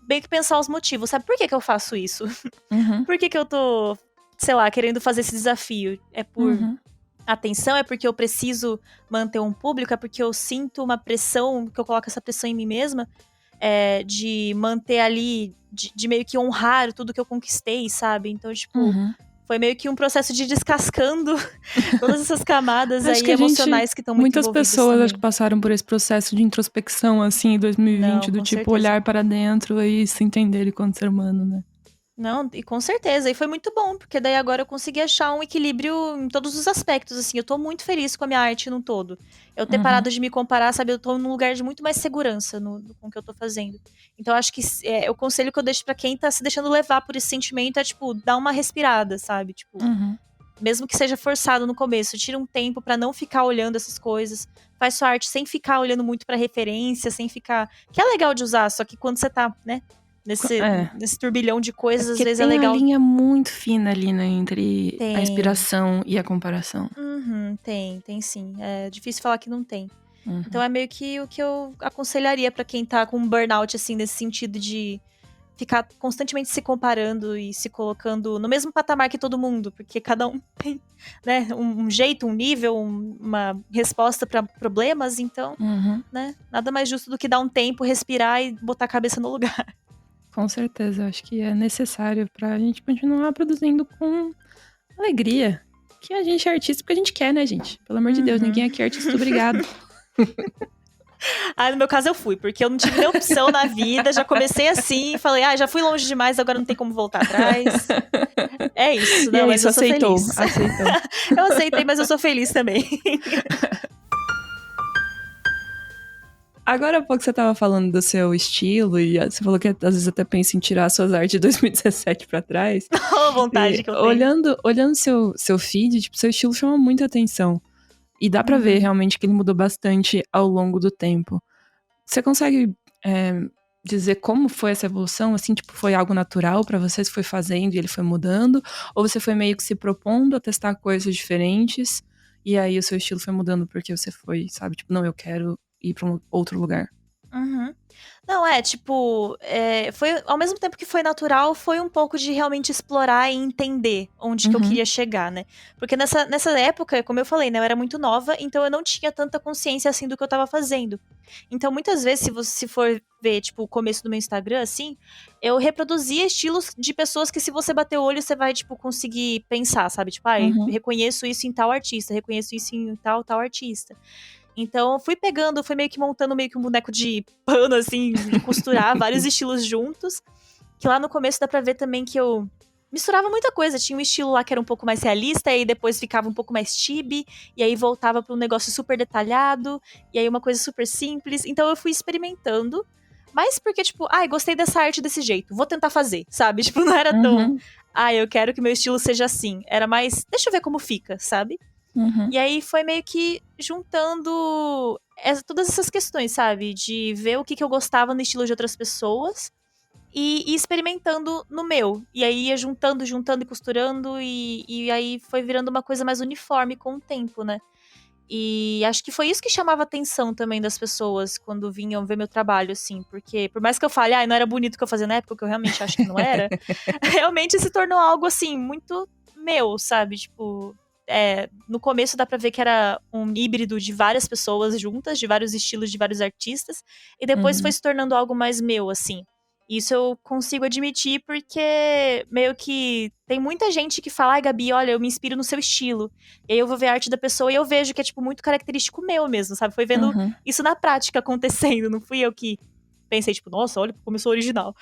bem que pensar os motivos, sabe? Por que que eu faço isso? uhum, Por que que eu tô, sei lá, querendo fazer esse desafio? É por uhum, atenção? É porque eu preciso manter um público? É porque eu sinto uma pressão, que eu coloco essa pressão em mim mesma? De manter ali, de meio que honrar tudo que eu conquistei, sabe? Então, tipo, uhum. foi meio que um processo de descascando todas essas camadas Acho aí que a gente. emocionais que estão muito Muitas envolvidas pessoas acho que também. passaram por esse processo de introspecção, assim, em Não, 2020, do com tipo, certeza. olhar para dentro e se entender enquanto ser humano, né? Não, e com certeza. E foi muito bom, porque daí agora eu consegui achar um equilíbrio em todos os aspectos, assim. Eu tô muito feliz com a minha arte no todo. Eu ter Uhum, parado de me comparar, sabe? Eu tô num lugar de muito mais segurança com o que eu tô fazendo. Então, acho que o conselho que eu deixo pra quem tá se deixando levar por esse sentimento é, tipo, dar uma respirada, sabe? Tipo, uhum. mesmo que seja forçado no começo, tira um tempo pra não ficar olhando essas coisas. Faz sua arte sem ficar olhando muito pra referência, sem ficar. Que é legal de usar, só que quando você tá, né? É. Nesse turbilhão de É coisas, às porque vezes é tem a legal. linha muito fina ali, né, entre a Tem. inspiração e a comparação. Uhum, tem sim. É difícil falar que não tem. Então Uhum. é meio que o que eu aconselharia pra quem tá com um burnout, assim, nesse sentido de ficar constantemente se comparando e se colocando no mesmo patamar que todo mundo, porque cada um tem, né, um jeito, um nível, uma resposta pra problemas, então, Uhum. né, nada mais justo do que dar um tempo, respirar e botar a cabeça no lugar. Com certeza, eu acho que é necessário pra gente continuar produzindo com alegria. Que a gente é artista porque a gente quer, né, gente? Pelo amor de Deus, ninguém Uhum. aqui é artista, obrigado. Ah, no meu caso eu fui, porque eu não tive nem opção na vida, já comecei assim, falei, já fui longe demais, agora não tem como voltar atrás. É isso, E não, é mas isso, eu sou aceitou, feliz. aceitou. Eu aceitei, mas eu sou feliz também. Agora há pouco você tava falando do seu estilo e você falou que às vezes até pensa em tirar suas artes de 2017 pra trás. Olha a E vontade que eu tenho. olhando seu feed, tipo, seu estilo chama muita atenção. E dá pra ver Uhum. realmente que ele mudou bastante ao longo do tempo. Você consegue dizer como foi essa evolução? Assim, tipo, foi algo natural pra você? Você foi fazendo e ele foi mudando? Ou você foi meio que se propondo a testar coisas diferentes e aí o seu estilo foi mudando porque você foi, sabe? Tipo, não, eu quero ir pra um outro lugar. Uhum. Não, tipo, foi ao mesmo tempo que foi natural, foi um pouco de realmente explorar e entender onde que eu Uhum, queria chegar, né? Porque nessa época, como eu falei, né, eu era muito nova, então eu não tinha tanta consciência assim do que eu tava fazendo. Então, muitas vezes, se você for ver, tipo, o começo do meu Instagram, assim, eu reproduzia estilos de pessoas que, se você bater o olho, você vai, tipo, conseguir pensar, sabe? Tipo, uhum, reconheço isso em tal artista, reconheço isso em tal artista. Então, fui pegando, fui meio que montando meio que um boneco de pano, assim, de costurar vários estilos juntos. Que lá no começo dá pra ver também que eu misturava muita coisa. Tinha um estilo lá que era um pouco mais realista, e aí depois ficava um pouco mais chibi, e aí voltava pra um negócio super detalhado, e aí uma coisa super simples. Então eu fui experimentando. Mas porque, tipo, gostei dessa arte desse jeito, vou tentar fazer, sabe? Tipo, não era tão. uhum. eu quero que meu estilo seja assim. Era mais, deixa eu ver como fica, sabe? Uhum. E aí foi meio que juntando todas essas questões, sabe? De ver o que eu gostava no estilo de outras pessoas e experimentando no meu. E aí ia juntando e costurando e aí foi virando uma coisa mais uniforme com o tempo, né? E acho que foi isso que chamava a atenção também das pessoas quando vinham ver meu trabalho, assim. Porque por mais que eu fale, não era bonito o que eu fazia na época, que eu realmente acho que não era, realmente se tornou algo, assim, muito meu, sabe? Tipo, no começo dá pra ver que era um híbrido de várias pessoas juntas, de vários estilos, de vários artistas. E depois foi se tornando algo mais meu, assim. Isso eu consigo admitir porque meio que tem muita gente que fala, Gabi, olha, eu me inspiro no seu estilo. E aí eu vou ver a arte da pessoa e eu vejo que é, tipo, muito característico meu mesmo, sabe? Foi vendo isso na prática acontecendo, não fui eu que pensei, tipo, nossa, olha como eu sou original.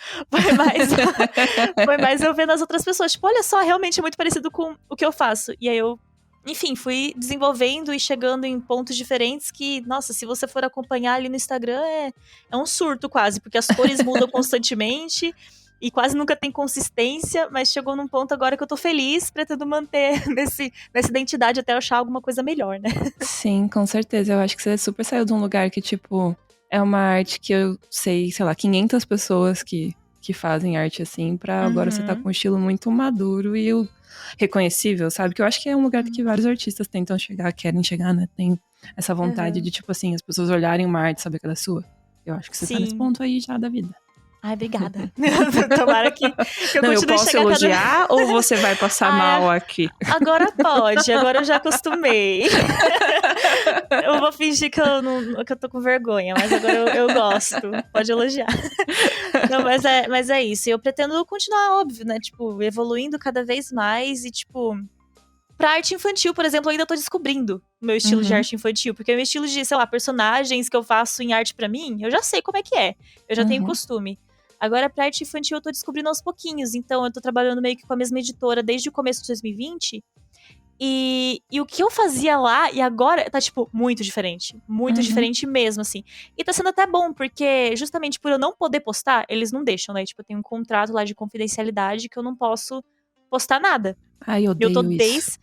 Foi mais eu vendo as outras pessoas, tipo, olha só, realmente é muito parecido com o que eu faço. E aí eu, enfim, fui desenvolvendo e chegando em pontos diferentes que, nossa, se você for acompanhar ali no Instagram, é um surto quase, porque as cores mudam constantemente e quase nunca tem consistência, mas chegou num ponto agora que eu tô feliz, pretendo manter nessa identidade até eu achar alguma coisa melhor, né? Sim, com certeza. Eu acho que você super saiu de um lugar que, tipo, é uma arte que eu sei lá, 500 pessoas que fazem arte assim, pra agora você tá com um estilo muito maduro e reconhecível, sabe? Que eu acho que é um lugar que vários artistas tentam chegar, querem chegar, né? Tem essa vontade de, tipo assim, as pessoas olharem uma arte e saber que ela é sua. Eu acho que você tá nesse ponto aí já da vida. Ai, obrigada. Tomara que eu continue. Eu posso elogiar ou você vai passar mal aqui? Agora pode, agora eu já acostumei. Eu vou fingir que eu tô com vergonha, mas agora eu gosto. Pode elogiar. Não, mas é isso. Eu pretendo continuar, óbvio, né? Tipo, evoluindo cada vez mais e, tipo... Pra arte infantil, por exemplo, eu ainda tô descobrindo o meu estilo de arte infantil. Porque o meu estilo de, sei lá, personagens que eu faço em arte pra mim, eu já sei como é que é. Eu já tenho costume. Agora, pra arte infantil, eu tô descobrindo aos pouquinhos. Então, eu tô trabalhando meio que com a mesma editora desde o começo de 2020. E o que eu fazia lá e agora tá, tipo, muito diferente. Muito diferente mesmo, assim. E tá sendo até bom, porque justamente por eu não poder postar, eles não deixam, né? Tipo, eu tenho um contrato lá de confidencialidade que eu não posso postar nada. Ai, eu odeio isso.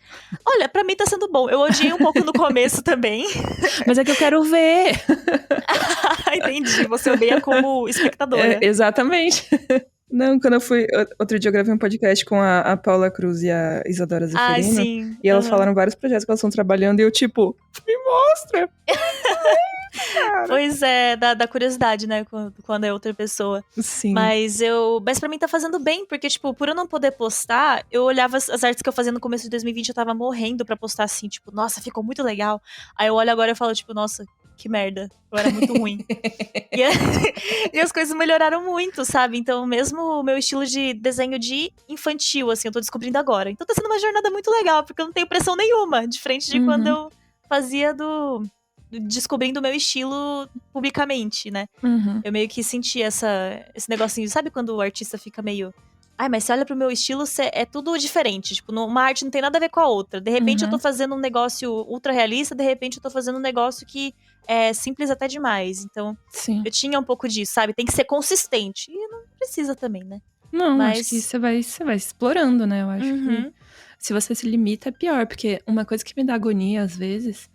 Olha, pra mim tá sendo bom. Eu odiei um pouco no começo também. Mas é que eu quero ver. Entendi, você odeia como espectadora. Exatamente. Não, quando eu fui... Outro dia eu gravei um podcast com a Paula Cruz e a Isadora Zeferino. Sim. E elas falaram vários projetos que elas estão trabalhando. E eu, tipo, me mostra! Pois é, da curiosidade, né? Quando é outra pessoa. Sim. Mas pra mim tá fazendo bem, porque, tipo, por eu não poder postar, eu olhava as artes que eu fazia no começo de 2020, eu tava morrendo pra postar assim, tipo, nossa, ficou muito legal. Aí eu olho agora e falo, tipo, nossa, que merda. Eu era muito ruim. E as coisas melhoraram muito, sabe? Então, mesmo o meu estilo de desenho de infantil, assim, eu tô descobrindo agora. Então tá sendo uma jornada muito legal, porque eu não tenho pressão nenhuma, diferente de quando eu fazia descobrindo o meu estilo publicamente, né? Eu meio que senti esse negocinho, sabe quando o artista fica meio... Ai, mas você olha pro meu estilo, é tudo diferente. Tipo, uma arte não tem nada a ver com a outra. De repente eu tô fazendo um negócio ultra realista, de repente eu tô fazendo um negócio que é simples até demais. Então, eu tinha um pouco disso, sabe? Tem que ser consistente. E não precisa também, né? Não, acho que você vai explorando, né? Eu acho que se você se limita é pior. Porque uma coisa que me dá agonia, às vezes,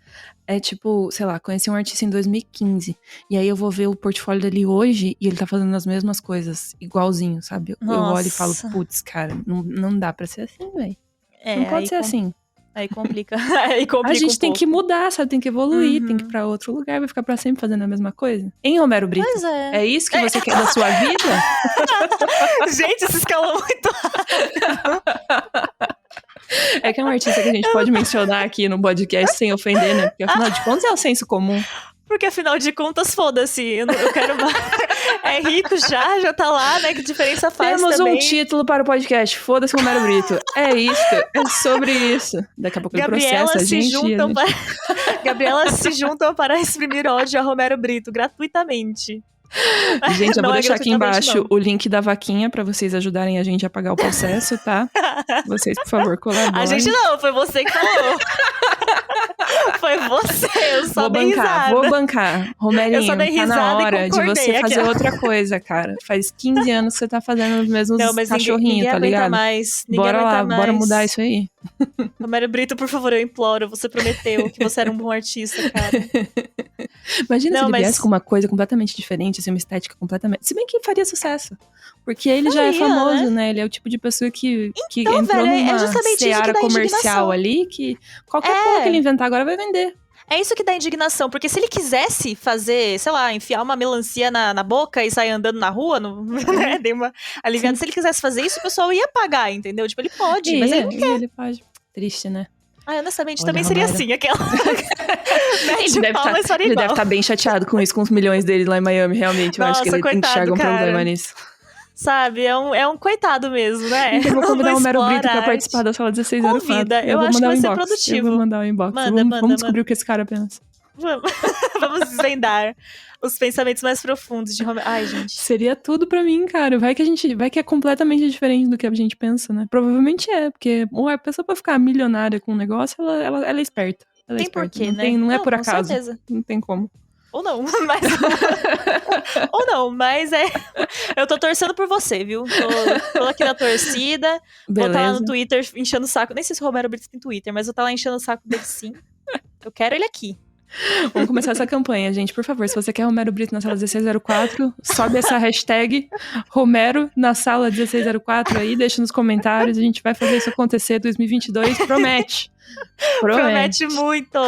é tipo, sei lá, conheci um artista em 2015. E aí eu vou ver o portfólio dele hoje e ele tá fazendo as mesmas coisas, igualzinho, sabe? Eu olho e falo, putz, cara, não dá pra ser assim, velho. Não pode ser assim. Aí complica. A gente tem que mudar, sabe? Tem que evoluir, tem que ir pra outro lugar, vai ficar pra sempre fazendo a mesma coisa. Hein, Romero Brito? Pois é. É isso que você quer da sua vida? Gente, isso escalou muito rápido. É que é um artista que a gente pode mencionar aqui no podcast sem ofender, né? Porque afinal de contas é o senso comum. Porque afinal de contas, foda-se. Eu quero... É rico já tá lá, né? Que diferença faz Temos também. Um título para o podcast, foda-se Romero Brito. É isso, é sobre isso. Daqui a pouco ele processa a gente. Gabriela se juntam para exprimir ódio a Romero Brito, gratuitamente. Gente, eu vou deixar aqui embaixo o link da vaquinha pra vocês ajudarem a gente a pagar o processo, tá? Vocês, por favor, colaborem. A gente não, foi você que falou. Foi você, eu só dei risada. Vou bancar. Romerinho, Eu só dei tá na risada e hora de concordei você fazer aqui. outra coisa, cara. Faz 15 anos que você tá fazendo os mesmos Não, mas cachorrinhos, ninguém tá aguenta ligado? mais. Ninguém Bora aguenta lá, mais. bora mudar isso aí. Romero Brito, por favor, eu imploro. Você prometeu que você era um bom artista, cara. Imagina se Não, ele viesse mas com uma coisa completamente diferente, assim, uma estética completamente... Se bem que faria sucesso. Porque ele já é faria, famoso, né? né? Ele é o tipo de pessoa que Então, entrou velho, é numa justamente isso que seara dá comercial indignação. ali, que qualquer porra que ele inventar agora vai vender. É isso que dá indignação, porque se ele quisesse fazer, sei lá, enfiar uma melancia na boca e sair andando na rua, né, dei uma aliviada. Sim. Se ele quisesse fazer isso, o pessoal ia pagar, entendeu? Tipo, ele pode, mas ele não quer. Ele pode. Triste, né? Ah, honestamente, Olha, também seria Romero. assim, aquela... Mete o pau, mas faria Ele igual. deve estar bem chateado com isso, com os milhões dele lá em Miami, realmente. Eu acho que Nossa, ele coitado, enxerga um cara. problema nisso. Sabe, é um coitado mesmo, né? Então eu vou convidar Não o Romero Brito explora pra a participar arte. da sala 1604. Convida, eu vou acho que mandar vai um ser inbox. produtivo. Eu vou mandar um inbox. Manda, Vamos descobrir o que esse cara pensa. Vamos desvendar os pensamentos mais profundos de Romero. Ai, gente. Seria tudo pra mim, cara. Vai que é completamente diferente do que a gente pensa, né? Provavelmente é, porque a pessoa pra ficar milionária com um negócio, ela é esperta. Ela é Tem esperta. porquê, Não né? tem, não é por com acaso. certeza. Não tem como. Ou não, mas... Ou não, mas eu tô torcendo por você, viu? Tô aqui na torcida. Vou estar lá no Twitter enchendo o saco. Nem sei se o Romero Brito tem Twitter, mas vou estar lá enchendo o saco dele sim. Eu quero ele aqui. Vamos começar essa campanha, gente. Por favor, se você quer Romero Brito na sala 1604, sobe essa hashtag Romero na sala 1604 aí, deixa nos comentários. A gente vai fazer isso acontecer 2022. Promete. Promete muito.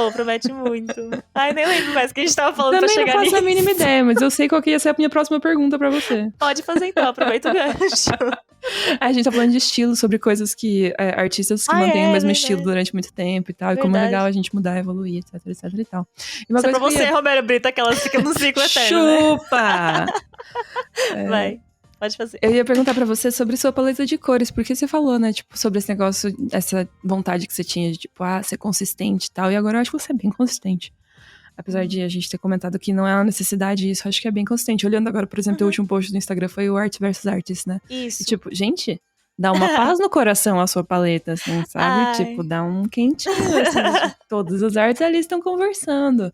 Ai, nem lembro mais o que a gente tava falando Também pra chegar nisso. não faço a mínima ideia, mas eu sei qual que ia ser a minha próxima pergunta pra você. Pode fazer então, aproveita o gancho. A gente tá falando de estilo, sobre coisas que artistas que mantêm o mesmo estilo durante muito tempo e tal. E como é legal a gente mudar, evoluir, etc e tal. E uma isso coisa é pra você, Romero Brito, aquelas que ficam no ciclo eterno. Chupa! Né? Vai. Pode fazer. Eu ia perguntar pra você sobre sua paleta de cores, porque você falou, né, tipo, sobre esse negócio, essa vontade que você tinha de, tipo, ser consistente e tal, e agora eu acho que você é bem consistente. Apesar de a gente ter comentado que não é uma necessidade isso, eu acho que é bem consistente. Olhando agora, por exemplo, o último post do Instagram foi o Art vs Artist, né? Isso. E, tipo, gente, dá uma paz no coração a sua paleta, assim, sabe? Ai. Tipo, dá um quentinho, assim, tipo, todas as artes ali estão conversando.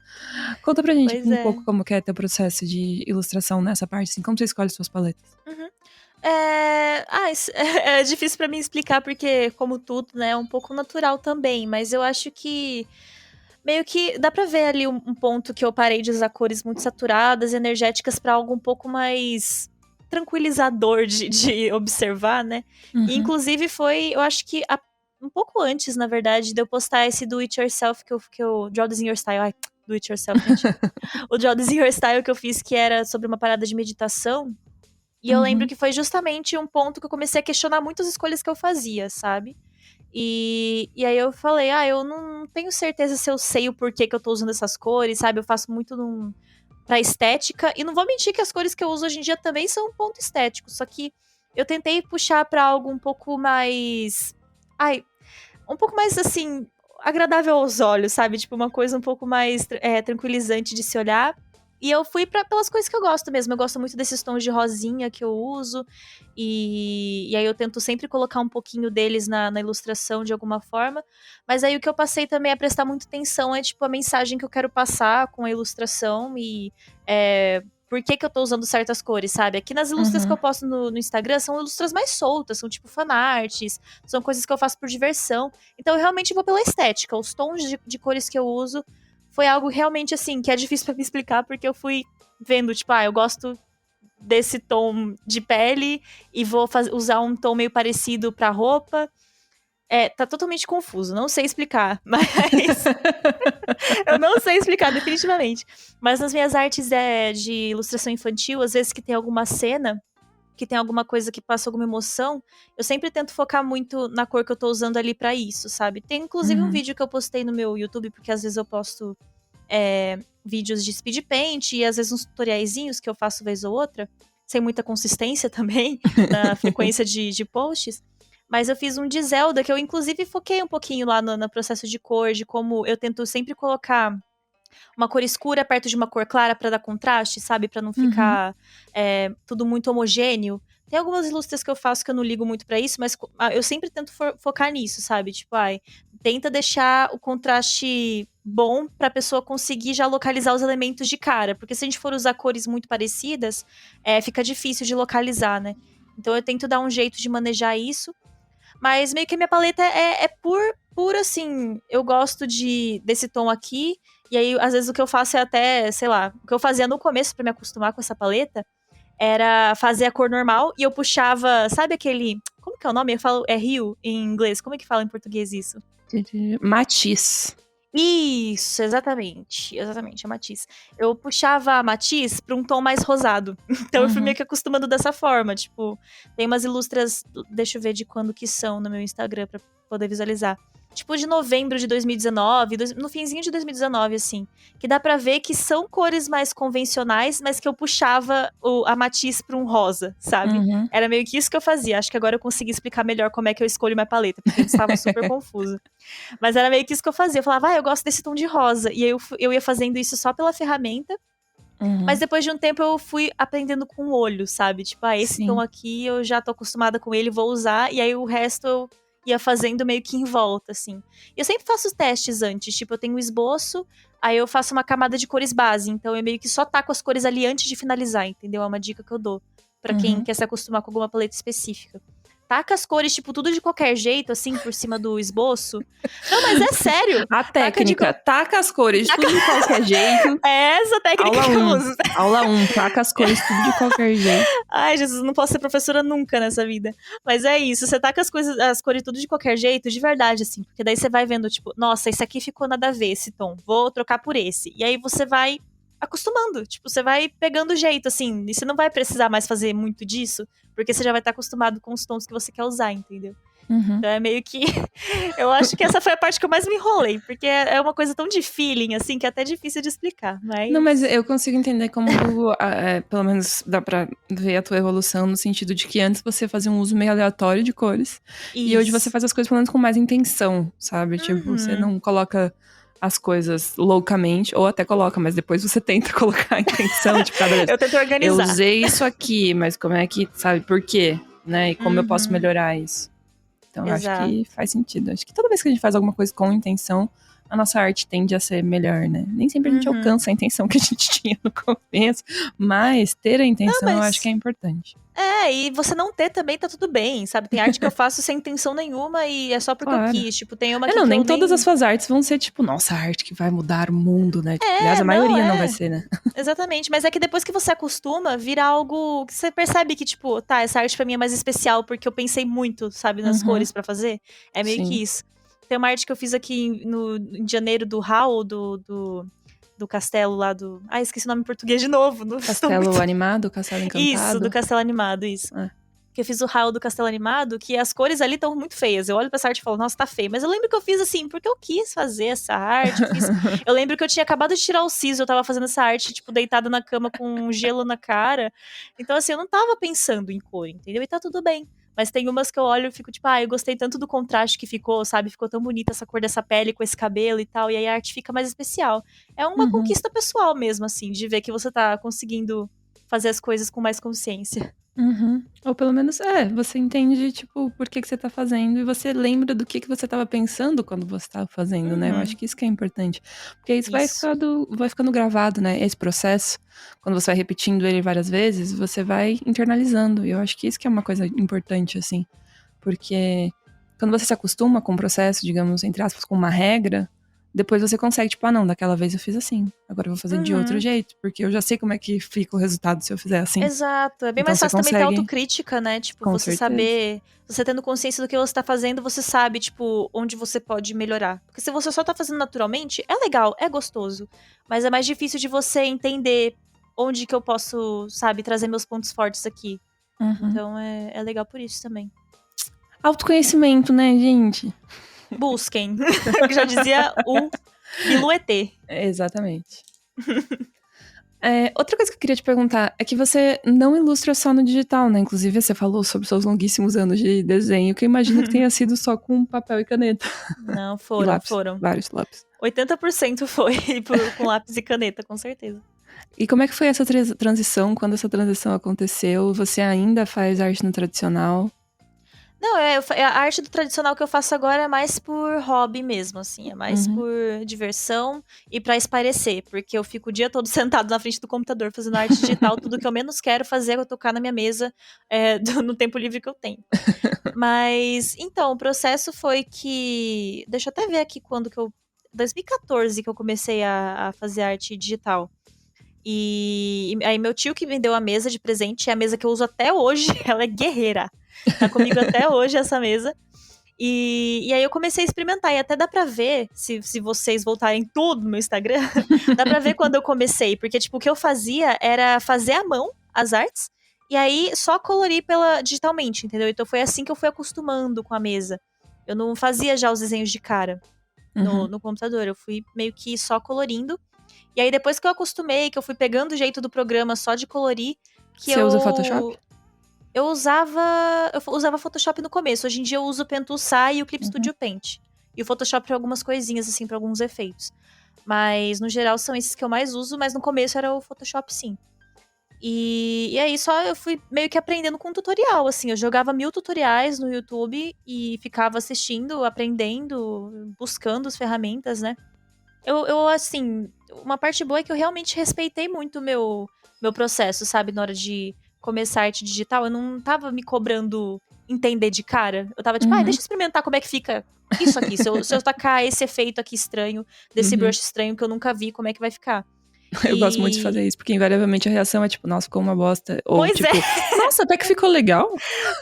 Conta pra gente um pouco como que é teu processo de ilustração nessa parte, assim, como você escolhe suas paletas? É difícil pra mim explicar, porque, como tudo, né, é um pouco natural também, mas eu acho que meio que dá pra ver ali um ponto que eu parei de usar cores muito saturadas, energéticas, pra algo um pouco mais tranquilizador de observar, né? E, inclusive foi, eu acho que um pouco antes, na verdade, de eu postar esse Do It Yourself que eu Draw This In Your Style. Ai, Do It Yourself, gente. O Draw This In Your Style que eu fiz, que era sobre uma parada de meditação. E eu lembro que foi justamente um ponto que eu comecei a questionar muitas escolhas que eu fazia, sabe? E aí eu falei, eu não tenho certeza se eu sei o porquê que eu tô usando essas cores, sabe? Eu faço muito pra estética. E não vou mentir que as cores que eu uso hoje em dia também são um ponto estético. Só que eu tentei puxar pra algo um pouco mais... um pouco mais, assim, agradável aos olhos, sabe? Tipo, uma coisa um pouco mais tranquilizante de se olhar. E eu fui pelas coisas que eu gosto mesmo. Eu gosto muito desses tons de rosinha que eu uso. E aí eu tento sempre colocar um pouquinho deles na ilustração de alguma forma. Mas aí o que eu passei também a prestar muita atenção é, tipo, a mensagem que eu quero passar com a ilustração. E por que eu tô usando certas cores, sabe? Aqui nas ilustras que eu posto no Instagram são ilustras mais soltas. São, tipo, fanarts. São coisas que eu faço por diversão. Então eu realmente vou pela estética. Os tons de cores que eu uso foi algo realmente, assim, que é difícil pra me explicar, porque eu fui vendo, tipo, eu gosto desse tom de pele e vou usar um tom meio parecido pra roupa. Tá totalmente confuso, não sei explicar, mas... eu não sei explicar, definitivamente. Mas nas minhas artes de ilustração infantil, às vezes que tem alguma cena, que tem alguma coisa que passa alguma emoção, eu sempre tento focar muito na cor que eu tô usando ali pra isso, sabe? Tem inclusive um vídeo que eu postei no meu YouTube, porque às vezes eu posto vídeos de speed paint e às vezes uns tutoriaizinhos que eu faço vez ou outra, sem muita consistência também, na frequência de posts. Mas eu fiz um de Zelda, que eu inclusive foquei um pouquinho lá no processo de cor, de como eu tento sempre colocar uma cor escura perto de uma cor clara pra dar contraste, sabe? Pra não ficar tudo muito homogêneo. Tem algumas ilustras que eu faço que eu não ligo muito pra isso, mas eu sempre tento focar nisso, sabe? Tipo, tenta deixar o contraste bom pra pessoa conseguir já localizar os elementos de cara. Porque se a gente for usar cores muito parecidas, fica difícil de localizar, né? Então eu tento dar um jeito de manejar isso. Mas meio que a minha paleta é pura, assim, eu gosto desse tom aqui. E aí, às vezes, o que eu faço é até, sei lá, o que eu fazia no começo pra me acostumar com essa paleta era fazer a cor normal e eu puxava, sabe aquele, como que é o nome? Eu falo, hue em inglês, como é que fala em português isso? Matiz. Isso, exatamente, a Matiz. Eu puxava a Matiz pra um tom mais rosado. Então eu fui meio que acostumando dessa forma, tipo, tem umas ilustras, deixa eu ver de quando que são no meu Instagram pra poder visualizar. Tipo, de novembro de 2019, no finzinho de 2019, assim. Que dá pra ver que são cores mais convencionais, mas que eu puxava a Matiz pra um rosa, sabe? Era meio que isso que eu fazia. Acho que agora eu consegui explicar melhor como é que eu escolho minha paleta, porque eu estava super confusa. Mas era meio que isso que eu fazia. Eu falava, eu gosto desse tom de rosa. E aí eu ia fazendo isso só pela ferramenta. Mas depois de um tempo eu fui aprendendo com o olho, sabe? Tipo, esse tom aqui eu já tô acostumada com ele, vou usar. E aí o resto eu ia fazendo meio que em volta, assim. E eu sempre faço os testes antes. Tipo, eu tenho um esboço, aí eu faço uma camada de cores base. Então eu meio que só taco as cores ali antes de finalizar, entendeu? É uma dica que eu dou pra quem quer se acostumar com alguma paleta específica. Taca as cores, tipo, tudo de qualquer jeito, assim, por cima do esboço. Não, mas é sério. A técnica, taca as cores tudo de qualquer jeito. É essa técnica que eu uso. Aula 1, taca as cores tudo de qualquer jeito. Ai, Jesus, não posso ser professora nunca nessa vida. Mas é isso, você taca as cores tudo de qualquer jeito, de verdade, assim. Porque daí você vai vendo, tipo, nossa, esse aqui ficou nada a ver, esse tom. Vou trocar por esse. E aí você vai acostumando. Tipo, você vai pegando o jeito, assim. E você não vai precisar mais fazer muito disso, porque você já vai estar acostumado com os tons que você quer usar, entendeu? Então é meio que... Eu acho que essa foi a parte que eu mais me enrolei, porque é uma coisa tão de feeling, assim, que é até difícil de explicar, mas... Não, mas eu consigo entender como, pelo menos dá pra ver a tua evolução, no sentido de que antes você fazia um uso meio aleatório de cores, e hoje você faz as coisas pelo menos com mais intenção, sabe? Tipo, você não coloca as coisas loucamente, ou até coloca, mas depois você tenta colocar a intenção, tipo, cada vez. Eu tento organizar. Eu usei isso aqui, mas como é que, sabe, por quê? Né? E como eu posso melhorar isso? Então, eu acho que faz sentido. Acho que toda vez que a gente faz alguma coisa com intenção, a nossa arte tende a ser melhor, né? Nem sempre a gente alcança a intenção que a gente tinha no começo, mas ter a intenção eu acho que é importante. E você não ter também tá tudo bem, sabe? Tem arte que eu faço sem intenção nenhuma e é só porque eu quis. Tipo, tem uma que nem eu todas as suas artes vão ser tipo, nossa, a arte que vai mudar o mundo, né? Aliás, a maioria não vai ser, né? Exatamente, mas é que depois que você acostuma, vira algo que você percebe que, tipo, essa arte pra mim é mais especial porque eu pensei muito, sabe, nas cores pra fazer. É meio que isso. Tem uma arte que eu fiz aqui em janeiro do Howl, do castelo lá do... esqueci o nome em português de novo. Castelo Animado, Castelo Encantado? Isso, do Castelo Animado, isso. Que eu fiz o Howl do Castelo Animado, que as cores ali estão muito feias. Eu olho pra essa arte e falo, nossa, tá feio. Mas eu lembro que eu fiz assim, porque eu quis fazer essa arte. Eu lembro que eu tinha acabado de tirar o siso, eu tava fazendo essa arte, tipo, deitada na cama com gelo na cara. Então, assim, eu não tava pensando em cor, entendeu? E tá tudo bem. Mas tem umas que eu olho e fico tipo, eu gostei tanto do contraste que ficou, sabe? Ficou tão bonita essa cor dessa pele com esse cabelo e tal. E aí a arte fica mais especial. É uma conquista pessoal mesmo, assim, de ver que você tá conseguindo fazer as coisas com mais consciência. Ou pelo menos, você entende, tipo, por que você tá fazendo e você lembra do que você tava pensando quando você tava fazendo, né? Eu acho que isso que é importante. Porque isso vai ficando gravado, né? Esse processo, quando você vai repetindo ele várias vezes, você vai internalizando. E eu acho que isso que é uma coisa importante, assim. Porque quando você se acostuma com o processo, digamos, entre aspas, com uma regra, depois você consegue, tipo, não, daquela vez eu fiz assim, agora eu vou fazer de outro jeito, porque eu já sei como é que fica o resultado se eu fizer assim. Exato, é bem mais fácil também ter autocrítica, né? Tipo, você saber, você tendo consciência do que você tá fazendo, você sabe, tipo, onde você pode melhorar. Porque se você só tá fazendo naturalmente, é legal, é gostoso, mas é mais difícil de você entender onde que eu posso, sabe, trazer meus pontos fortes aqui. Então é legal por isso também. Autoconhecimento, né, gente? Busquem, que já dizia o Biluetê. Exatamente. Outra coisa que eu queria te perguntar é que você não ilustra só no digital, né? Inclusive, você falou sobre seus longuíssimos anos de desenho, que eu imagino que tenha sido só com papel e caneta. Não, foram. Vários lápis. 80% foi com lápis e caneta, com certeza. E como é que foi essa transição? Quando essa transição aconteceu, você ainda faz arte no tradicional? Não, a arte do tradicional que eu faço agora é mais por hobby mesmo, assim. É mais Uhum. por diversão e pra espairecer. Porque eu fico o dia todo sentado na frente do computador fazendo arte digital. Tudo que eu menos quero fazer é tocar na minha mesa no tempo livre que eu tenho. Mas, então, o processo foi que... Deixa eu até ver aqui quando que eu... 2014 que eu comecei a fazer arte digital. E aí meu tio que me deu a mesa de presente, é a mesa que eu uso até hoje, ela é guerreira. Tá comigo até hoje essa mesa. E aí eu comecei a experimentar, e até dá pra ver, se vocês voltarem tudo no meu Instagram, dá pra ver quando eu comecei, porque tipo, o que eu fazia era fazer à mão as artes, e aí só colorir digitalmente, entendeu? Então foi assim que eu fui acostumando com a mesa. Eu não fazia já os desenhos de cara Uhum. no computador, eu fui meio que só colorindo. E aí, depois que eu acostumei, que eu fui pegando o jeito do programa só de colorir, que Você usa Photoshop? eu usava Photoshop no começo. Hoje em dia eu uso o Pentool e o Clip Uhum. Studio Paint. E o Photoshop para algumas coisinhas, assim, para alguns efeitos. Mas, no geral, são esses que eu mais uso, mas no começo era o Photoshop, sim. E aí só eu fui meio que aprendendo com tutorial, assim. Eu jogava 1000 tutoriais no YouTube e ficava assistindo, aprendendo, buscando as ferramentas, né? Assim, uma parte boa é que eu realmente respeitei muito o meu processo, sabe? Na hora de começar arte digital, eu não tava me cobrando entender de cara. Eu tava tipo, Uhum. deixa eu experimentar como é que fica isso aqui. Se eu tacar esse efeito aqui estranho, desse Uhum. brush estranho que eu nunca vi, como é que vai ficar? Eu gosto muito de E. fazer isso, porque invariavelmente a reação é tipo, nossa, ficou uma bosta. Ou Pois é, tipo, nossa, até que ficou legal.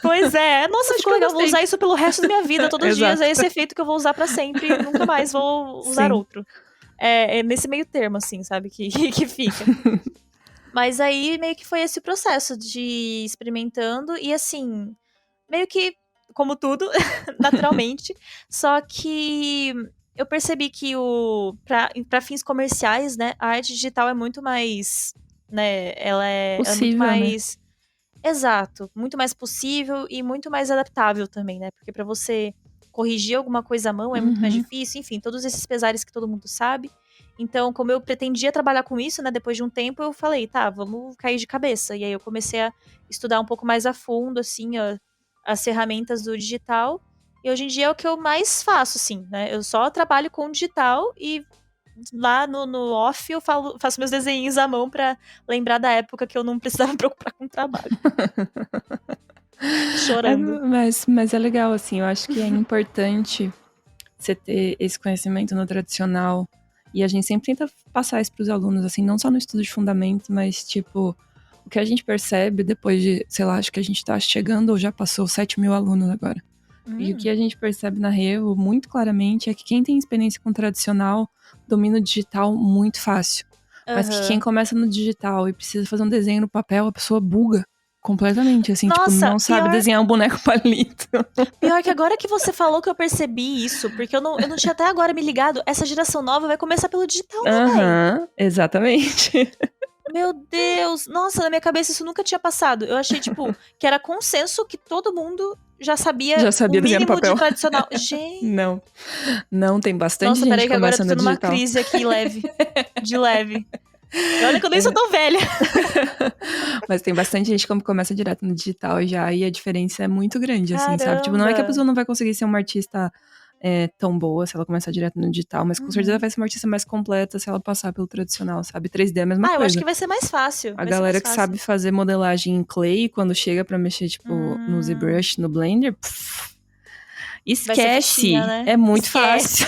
pois é. Nossa, Acho ficou que eu legal. Vou gostei. usar isso pelo resto da minha vida, todos os dias. Exato. É esse efeito que eu vou usar pra sempre. Nunca mais vou usar Sim. outro. É nesse meio termo, assim, sabe? Que fica. Mas aí meio que foi esse o processo de ir experimentando e assim, meio que como tudo, naturalmente, só que eu percebi que para fins comerciais, né, a arte digital é muito mais, né, ela é muito Possível, né? mais exato, muito mais possível e muito mais adaptável também, né? Porque para você corrigir alguma coisa à mão é muito mais Uhum. difícil, enfim, todos esses pesares que todo mundo sabe. Então, como eu pretendia trabalhar com isso, né, depois de um tempo, eu falei, tá, vamos cair de cabeça. E aí eu comecei a estudar um pouco mais a fundo, assim, as ferramentas do digital. E hoje em dia é o que eu mais faço, assim, né? Eu só trabalho com digital e lá no off eu faço meus desenhos à mão pra lembrar da época que eu não precisava me preocupar com o trabalho. Chorando. Mas é legal, assim, eu acho que é importante você ter esse conhecimento no tradicional. E a gente sempre tenta passar isso pros alunos, assim, não só no estudo de fundamento, mas, tipo, o que a gente percebe depois de, sei lá, acho que a gente tá chegando ou já passou 7.000 alunos agora. E o que a gente percebe na Revo muito claramente é que quem tem experiência com tradicional domina o digital muito fácil. Mas que quem Aham. começa no digital e precisa fazer um desenho no papel, a pessoa buga completamente, assim, tipo, Nossa, não sabe desenhar um boneco palito. pior que agora que você falou que eu percebi isso, porque eu não tinha até agora me ligado, essa geração nova vai começar pelo digital, né, véi? Aham, exatamente. Meu Deus! Nossa, na minha cabeça isso nunca tinha passado. Eu achei, tipo, que era consenso que todo mundo já sabia Já o sabia desenhar no mínimo de papel. tradicional. Gente! Não, não, tem bastante Nossa, gente peraí que que agora eu começa tô no tendo uma digital. crise aqui leve. De leve. E olha que eu nem sou tão velha. Mas tem bastante gente que começa direto no digital já, e a diferença é muito grande, assim, sabe? Tipo, não é que a Caramba! pessoa não vai conseguir ser uma artista tão boa se ela começar direto no digital, mas com certeza Uhum. vai ser uma artista mais completa se ela passar pelo tradicional, sabe? 3D é a mesma Ah, eu acho coisa. que vai ser mais fácil. A Vai ser galera mais que sabe fácil. fazer modelagem em clay, quando chega pra mexer, tipo, no Hum, ZBrush, no Blender, vai ser fichinha, esquece! né? É muito fácil.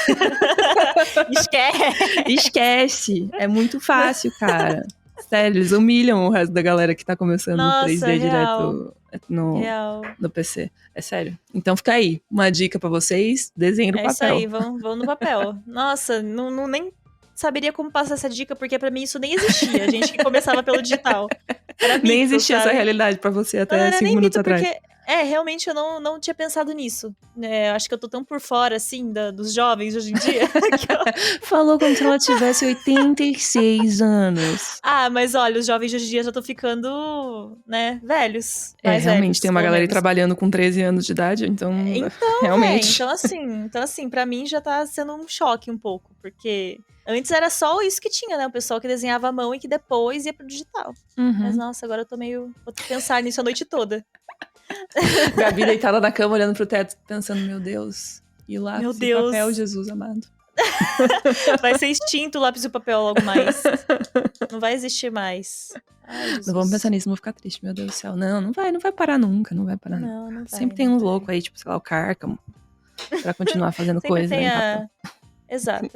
Esquece. Esquece. Esquece! É muito fácil, cara. Sério, eles humilham o resto da galera que tá começando no Nossa, 3D real. direto no, Real. no PC. É sério. Então fica aí, uma dica pra vocês, desenho no É isso aí, papel. vão no papel. Nossa, não nem saberia como passar essa dica, porque pra mim isso nem existia. A gente que começava pelo digital. Era Nem mito, existia essa sabe? realidade pra você Não até era 5 nem minutos mito, atrás. porque realmente eu não tinha pensado nisso. Acho que eu tô tão por fora, assim, dos jovens hoje em dia. que eu- Falou como se ela tivesse 86 anos. Ah, mas olha, os jovens de hoje em dia já estão ficando, né, velhos. Mais Realmente, tem velhos, uma pelo galera aí menos. trabalhando com 13 anos de idade, então, Então, realmente. então assim, pra mim já tá sendo um choque um pouco, porque Antes era só isso que tinha, né? O pessoal que desenhava à mão e que depois ia pro digital. Mas, nossa, agora eu tô meio... Vou pensar nisso a noite toda. Gabi deitada na cama, olhando pro teto, pensando, meu Deus. E o lápis Meu e Deus. papel, Jesus amado. Vai ser extinto o lápis e o papel logo mais. Não vai existir mais. Ai, Jesus. Não vamos pensar nisso, não vou ficar triste, meu Deus do céu. Não vai parar nunca, não vai parar. Não vai. Sempre tem um louco aí, tipo, sei lá, o Cárcamo, pra continuar fazendo Sempre coisa. tem Né, Exato.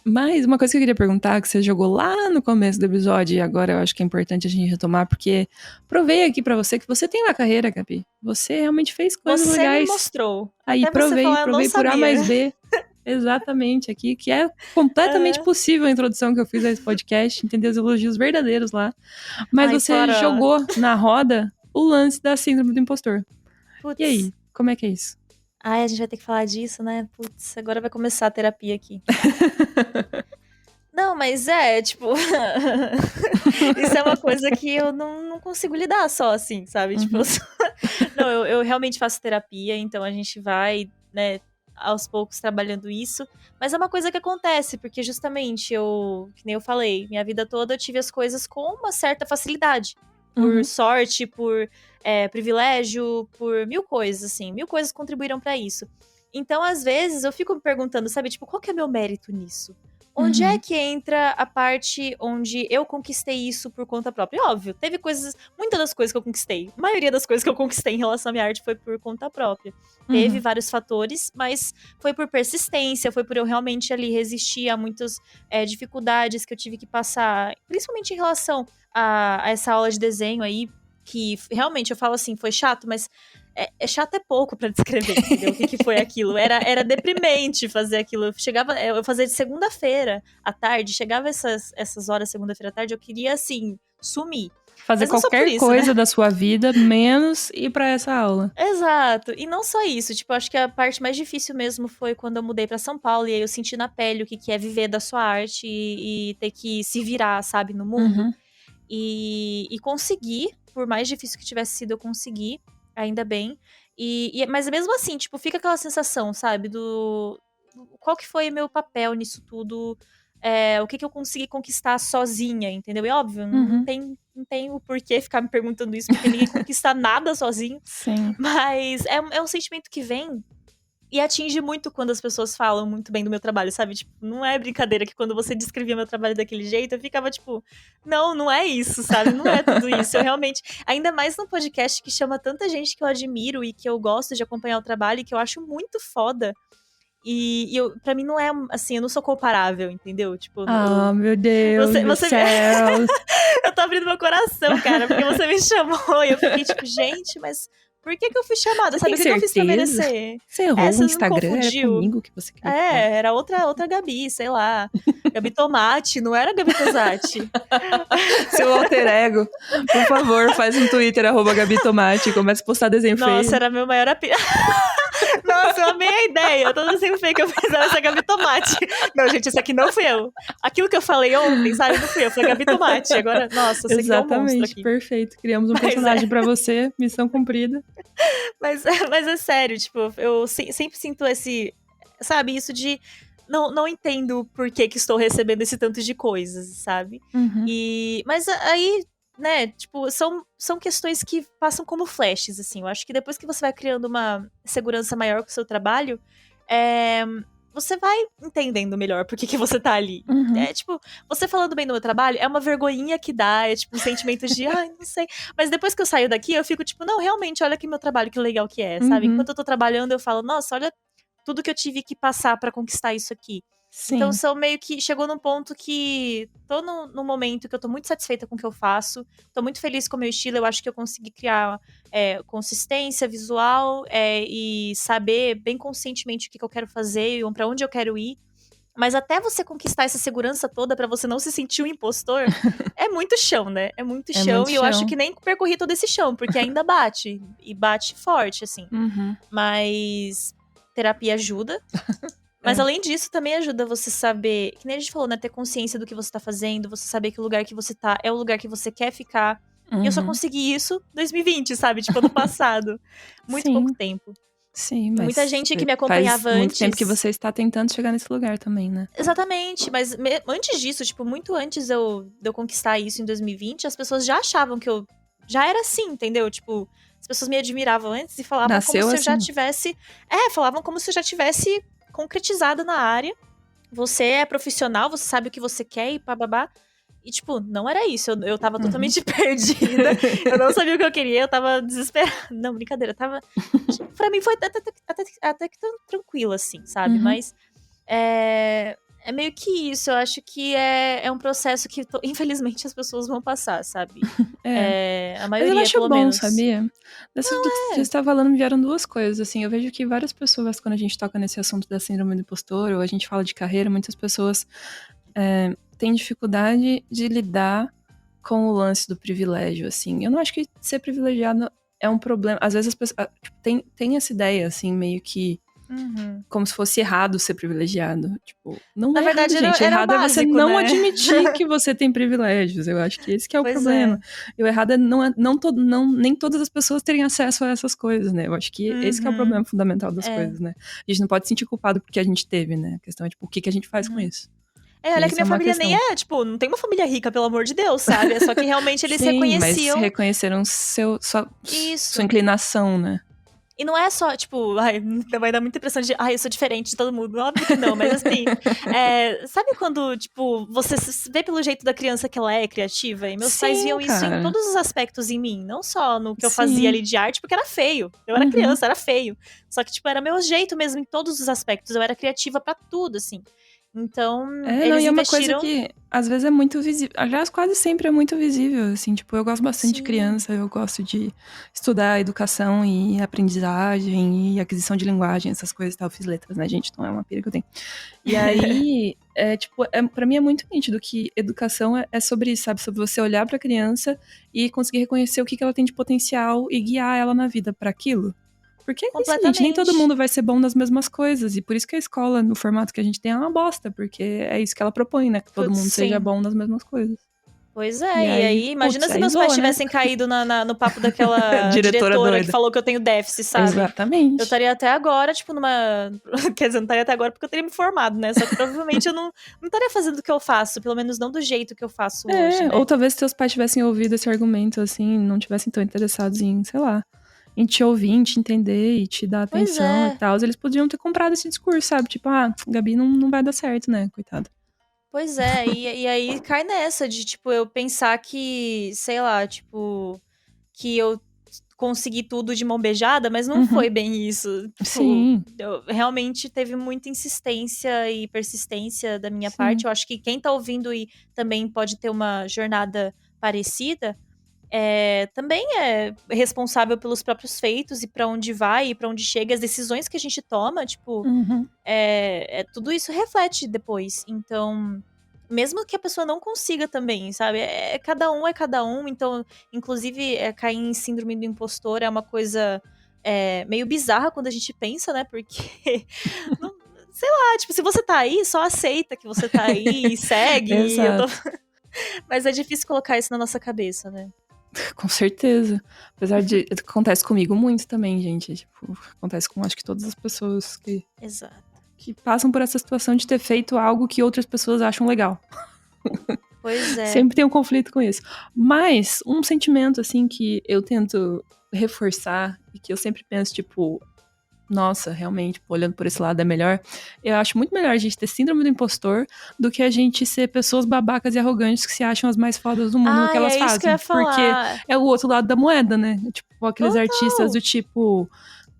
Mas uma coisa que eu queria perguntar, que você jogou lá no começo do episódio, e agora eu acho que é importante a gente retomar, porque provei aqui pra você que você tem uma carreira, Gabi. Você realmente fez coisas Você legais. me mostrou. Aí Até provei você falar, por A mais B. Exatamente, aqui, que é completamente possível a introdução que eu fiz a esse podcast, entender os elogios verdadeiros lá. Mas você jogou na roda o lance da síndrome do impostor. Putz. E aí, como é que é isso? Ai, a gente vai ter que falar disso, né? Putz, agora vai começar a terapia aqui. Não, mas tipo... Isso é uma coisa que eu não consigo lidar só assim, sabe? Tipo, não, eu realmente faço terapia, então a gente vai, né, aos poucos trabalhando isso. Mas é uma coisa que acontece, porque justamente que nem eu falei, minha vida toda eu tive as coisas com uma certa facilidade. Por sorte, por privilégio, por mil coisas, assim. Mil coisas contribuíram pra isso. Então, às vezes, eu fico me perguntando, sabe? Tipo, qual que é meu mérito nisso? Onde é que entra a parte onde eu conquistei isso por conta própria? E, óbvio, teve coisas... Muitas das coisas que eu conquistei, a maioria das coisas que eu conquistei em relação à minha arte foi por conta própria. Teve vários fatores, mas foi por persistência, foi por eu realmente ali resistir a muitas dificuldades que eu tive que passar. Principalmente em relação a essa aula de desenho aí, que realmente eu falo assim, foi chato, mas... chato é pouco pra descrever, entendeu? O que foi aquilo. Era deprimente fazer aquilo. Eu fazia de segunda-feira à tarde, chegava essas horas segunda-feira à tarde, eu queria, assim, sumir. Fazer qualquer isso, coisa, né, da sua vida, menos ir pra essa aula. Exato. E não só isso, tipo, acho que a parte mais difícil mesmo foi quando eu mudei pra São Paulo, e aí eu senti na pele o que é viver da sua arte e ter que se virar, sabe, no mundo. E conseguir, por mais difícil que tivesse sido, eu consegui. Ainda bem. Mas mesmo assim, tipo, fica aquela sensação, sabe? Qual que foi meu papel nisso tudo? O que eu consegui conquistar sozinha, entendeu? E óbvio, não tem o porquê ficar me perguntando isso, porque ninguém conquista nada sozinho. Sim. Mas é um sentimento que vem e atinge muito quando as pessoas falam muito bem do meu trabalho, sabe? Tipo, não é brincadeira que quando você descrevia meu trabalho daquele jeito, eu ficava tipo, não é isso, sabe? Não é tudo isso. Eu realmente, ainda mais num podcast que chama tanta gente que eu admiro e que eu gosto de acompanhar o trabalho e que eu acho muito foda. E pra mim não é, assim, eu não sou comparável, entendeu? Tipo, meu Deus do céu. Eu tô abrindo meu coração, cara, porque você me chamou e eu fiquei tipo, gente, mas... Por que eu fui chamada? Sabe o que eu fiz pra merecer? Você errou o Instagram, era comigo que você queria falar. Era outra Gabi, sei lá. Gabi Tomate, não era Gabi Tosati. Seu alter ego. Por favor, faz um Twitter, @Gabi Tomate, e comece a postar desenho feio. Nossa, era meu maior Nossa, eu amei a ideia. Todo desenho feio que eu fiz era essa Gabi Tomate. Não, gente, esse aqui não fui eu. Aquilo que eu falei ontem, sabe, não fui eu, foi a Gabi Tomate. Agora, nossa, você criou um monstro aqui. Perfeito. Criamos um personagem pra você, missão cumprida. Mas é sério, tipo, eu sempre sinto sabe, isso de não entendo por que estou recebendo esse tanto de coisas, sabe? Mas aí, né, tipo, são questões que passam como flashes, assim. Eu acho que depois que você vai criando uma segurança maior com o seu trabalho, você vai entendendo melhor por que você tá ali. Tipo, você falando bem do meu trabalho, é uma vergonhinha que dá, é tipo um sentimento de, não sei. Mas depois que eu saio daqui, eu fico tipo, não, realmente, olha aqui meu trabalho, que legal que é, sabe? Enquanto eu tô trabalhando, eu falo, nossa, olha tudo que eu tive que passar pra conquistar isso aqui. Sim. Então, são meio que... Chegou num ponto que... Tô num momento que eu tô muito satisfeita com o que eu faço. Tô muito feliz com o meu estilo. Eu acho que eu consegui criar consistência visual e saber bem conscientemente o que eu quero fazer e pra onde eu quero ir. Mas até você conquistar essa segurança toda pra você não se sentir um impostor, é muito chão, né? É muito chão. E eu acho que nem percorri todo esse chão, porque ainda bate. E bate forte, assim. Mas terapia ajuda. Mas além disso, também ajuda você saber, que nem a gente falou, né? Ter consciência do que você tá fazendo, você saber que o lugar que você tá é o lugar que você quer ficar. E eu só consegui isso em 2020, sabe? Tipo, ano passado. Muito pouco tempo. Sim, mas Muita gente que me faz acompanhava muito antes. tempo que você está tentando chegar nesse lugar também, né? Exatamente, mas antes disso, tipo, muito antes de eu conquistar isso em 2020, as pessoas já achavam que eu já era assim, entendeu? Tipo, as pessoas me admiravam antes e falavam como Nasceu se eu já assim. tivesse. Falavam como se eu já tivesse concretizado na área. Você é profissional, você sabe o que você quer e bababá. E, tipo, não era isso. Eu tava totalmente perdida. Eu não sabia o que eu queria, eu tava desesperada. Não, brincadeira, eu tava. Pra mim foi até que tão tranquilo, assim, sabe? Uhum. Mas é meio que isso. Eu acho que é um processo que, infelizmente, as pessoas vão passar, sabe? A Mas eu maioria, acho pelo bom, menos. sabia? Dessas do que você estava falando, me vieram duas coisas, assim. Eu vejo que várias pessoas, quando a gente toca nesse assunto da síndrome do impostor, ou a gente fala de carreira, muitas pessoas têm dificuldade de lidar com o lance do privilégio, assim. Eu não acho que ser privilegiado é um problema. Às vezes as pessoas tem essa ideia, assim, meio que como se fosse errado ser privilegiado. Tipo, não Na é verdade, errado, gente. era Errado é você básico, não né? admitir que você tem privilégios. Eu acho que esse que é o Pois problema. E o errado é nem todas as pessoas terem acesso a essas coisas, né? Eu acho que esse que é o problema fundamental das coisas, né? A gente não pode se sentir culpado porque a gente teve, né? A questão é, tipo, o que a gente faz com isso? Olha que Essa é minha uma família questão. nem é, tipo, não tem uma família rica, pelo amor de Deus, sabe? É só que realmente eles Sim, mas reconheciam reconheceram sua isso. inclinação, né? E não é só, tipo, vai dar muita impressão de, eu sou diferente de todo mundo. Óbvio que não, mas assim, sabe quando, tipo, você vê pelo jeito da criança que ela é criativa? E meus pais viam isso em todos os aspectos em mim, não só no que eu fazia ali de arte, porque era feio. Eu era criança, era feio. Só que, tipo, era meu jeito mesmo em todos os aspectos. Eu era criativa pra tudo, assim. Então, eles e é uma investiram... coisa que às vezes é muito visível. Aliás, quase sempre é muito visível, assim, tipo, eu gosto bastante de Sim. criança, eu gosto de estudar educação e aprendizagem e aquisição de linguagem, essas coisas e tal. Eu fiz letras, né, gente? Então é uma pira que eu tenho. E aí, pra mim é muito nítido que educação é sobre isso, sabe? Sobre você olhar pra criança e conseguir reconhecer o que ela tem de potencial e guiar ela na vida pra aquilo. Porque é isso, gente, nem todo mundo vai ser bom nas mesmas coisas. E por isso que a escola, no formato que a gente tem, é uma bosta. Porque é isso que ela propõe, né? Que todo mundo seja bom nas mesmas coisas. Pois é, e aí imagina se meus zoa, pais tivessem caído no papo daquela diretora que falou que eu tenho déficit, sabe? Exatamente. Eu estaria até agora, tipo, numa... Quer dizer, não estaria até agora porque eu teria me formado, né? Só que provavelmente eu não estaria fazendo o que eu faço, pelo menos não do jeito que eu faço hoje, né? Ou talvez seus pais tivessem ouvido esse argumento, assim, não tivessem tão interessados em, sei lá, em te ouvir, em te entender e te dar atenção e tal. Eles podiam ter comprado esse discurso, sabe? Tipo, Gabi não vai dar certo, né? Coitada. Pois é, e aí cai nessa de, tipo, eu pensar que, sei lá, tipo, que eu consegui tudo de mão beijada, mas não foi bem isso. Tipo, Sim. Realmente teve muita insistência e persistência da minha parte. Eu acho que quem tá ouvindo e também pode ter uma jornada parecida, também é responsável pelos próprios feitos e pra onde vai e pra onde chega, as decisões que a gente toma, tipo, tudo isso reflete depois. Então, mesmo que a pessoa não consiga também, sabe? Cada um. Então, inclusive, cair em síndrome do impostor é uma coisa meio bizarra quando a gente pensa, né? Porque, sei lá, tipo, se você tá aí, só aceita que você tá aí e segue. Mas é difícil colocar isso na nossa cabeça, né? Com certeza. Apesar de... Acontece comigo muito também, gente. Tipo, acontece com acho que todas as pessoas que... Exato. Que passam por essa situação de ter feito algo que outras pessoas acham legal. Pois é. Sempre tem um conflito com isso. Mas um sentimento, assim, que eu tento reforçar e que eu sempre penso, tipo... Nossa, realmente, olhando por esse lado é melhor. Eu acho muito melhor a gente ter síndrome do impostor do que a gente ser pessoas babacas e arrogantes que se acham as mais fodas do mundo no que elas fazem. Isso que eu ia falar. Porque é o outro lado da moeda, né? Tipo, aqueles artistas do tipo,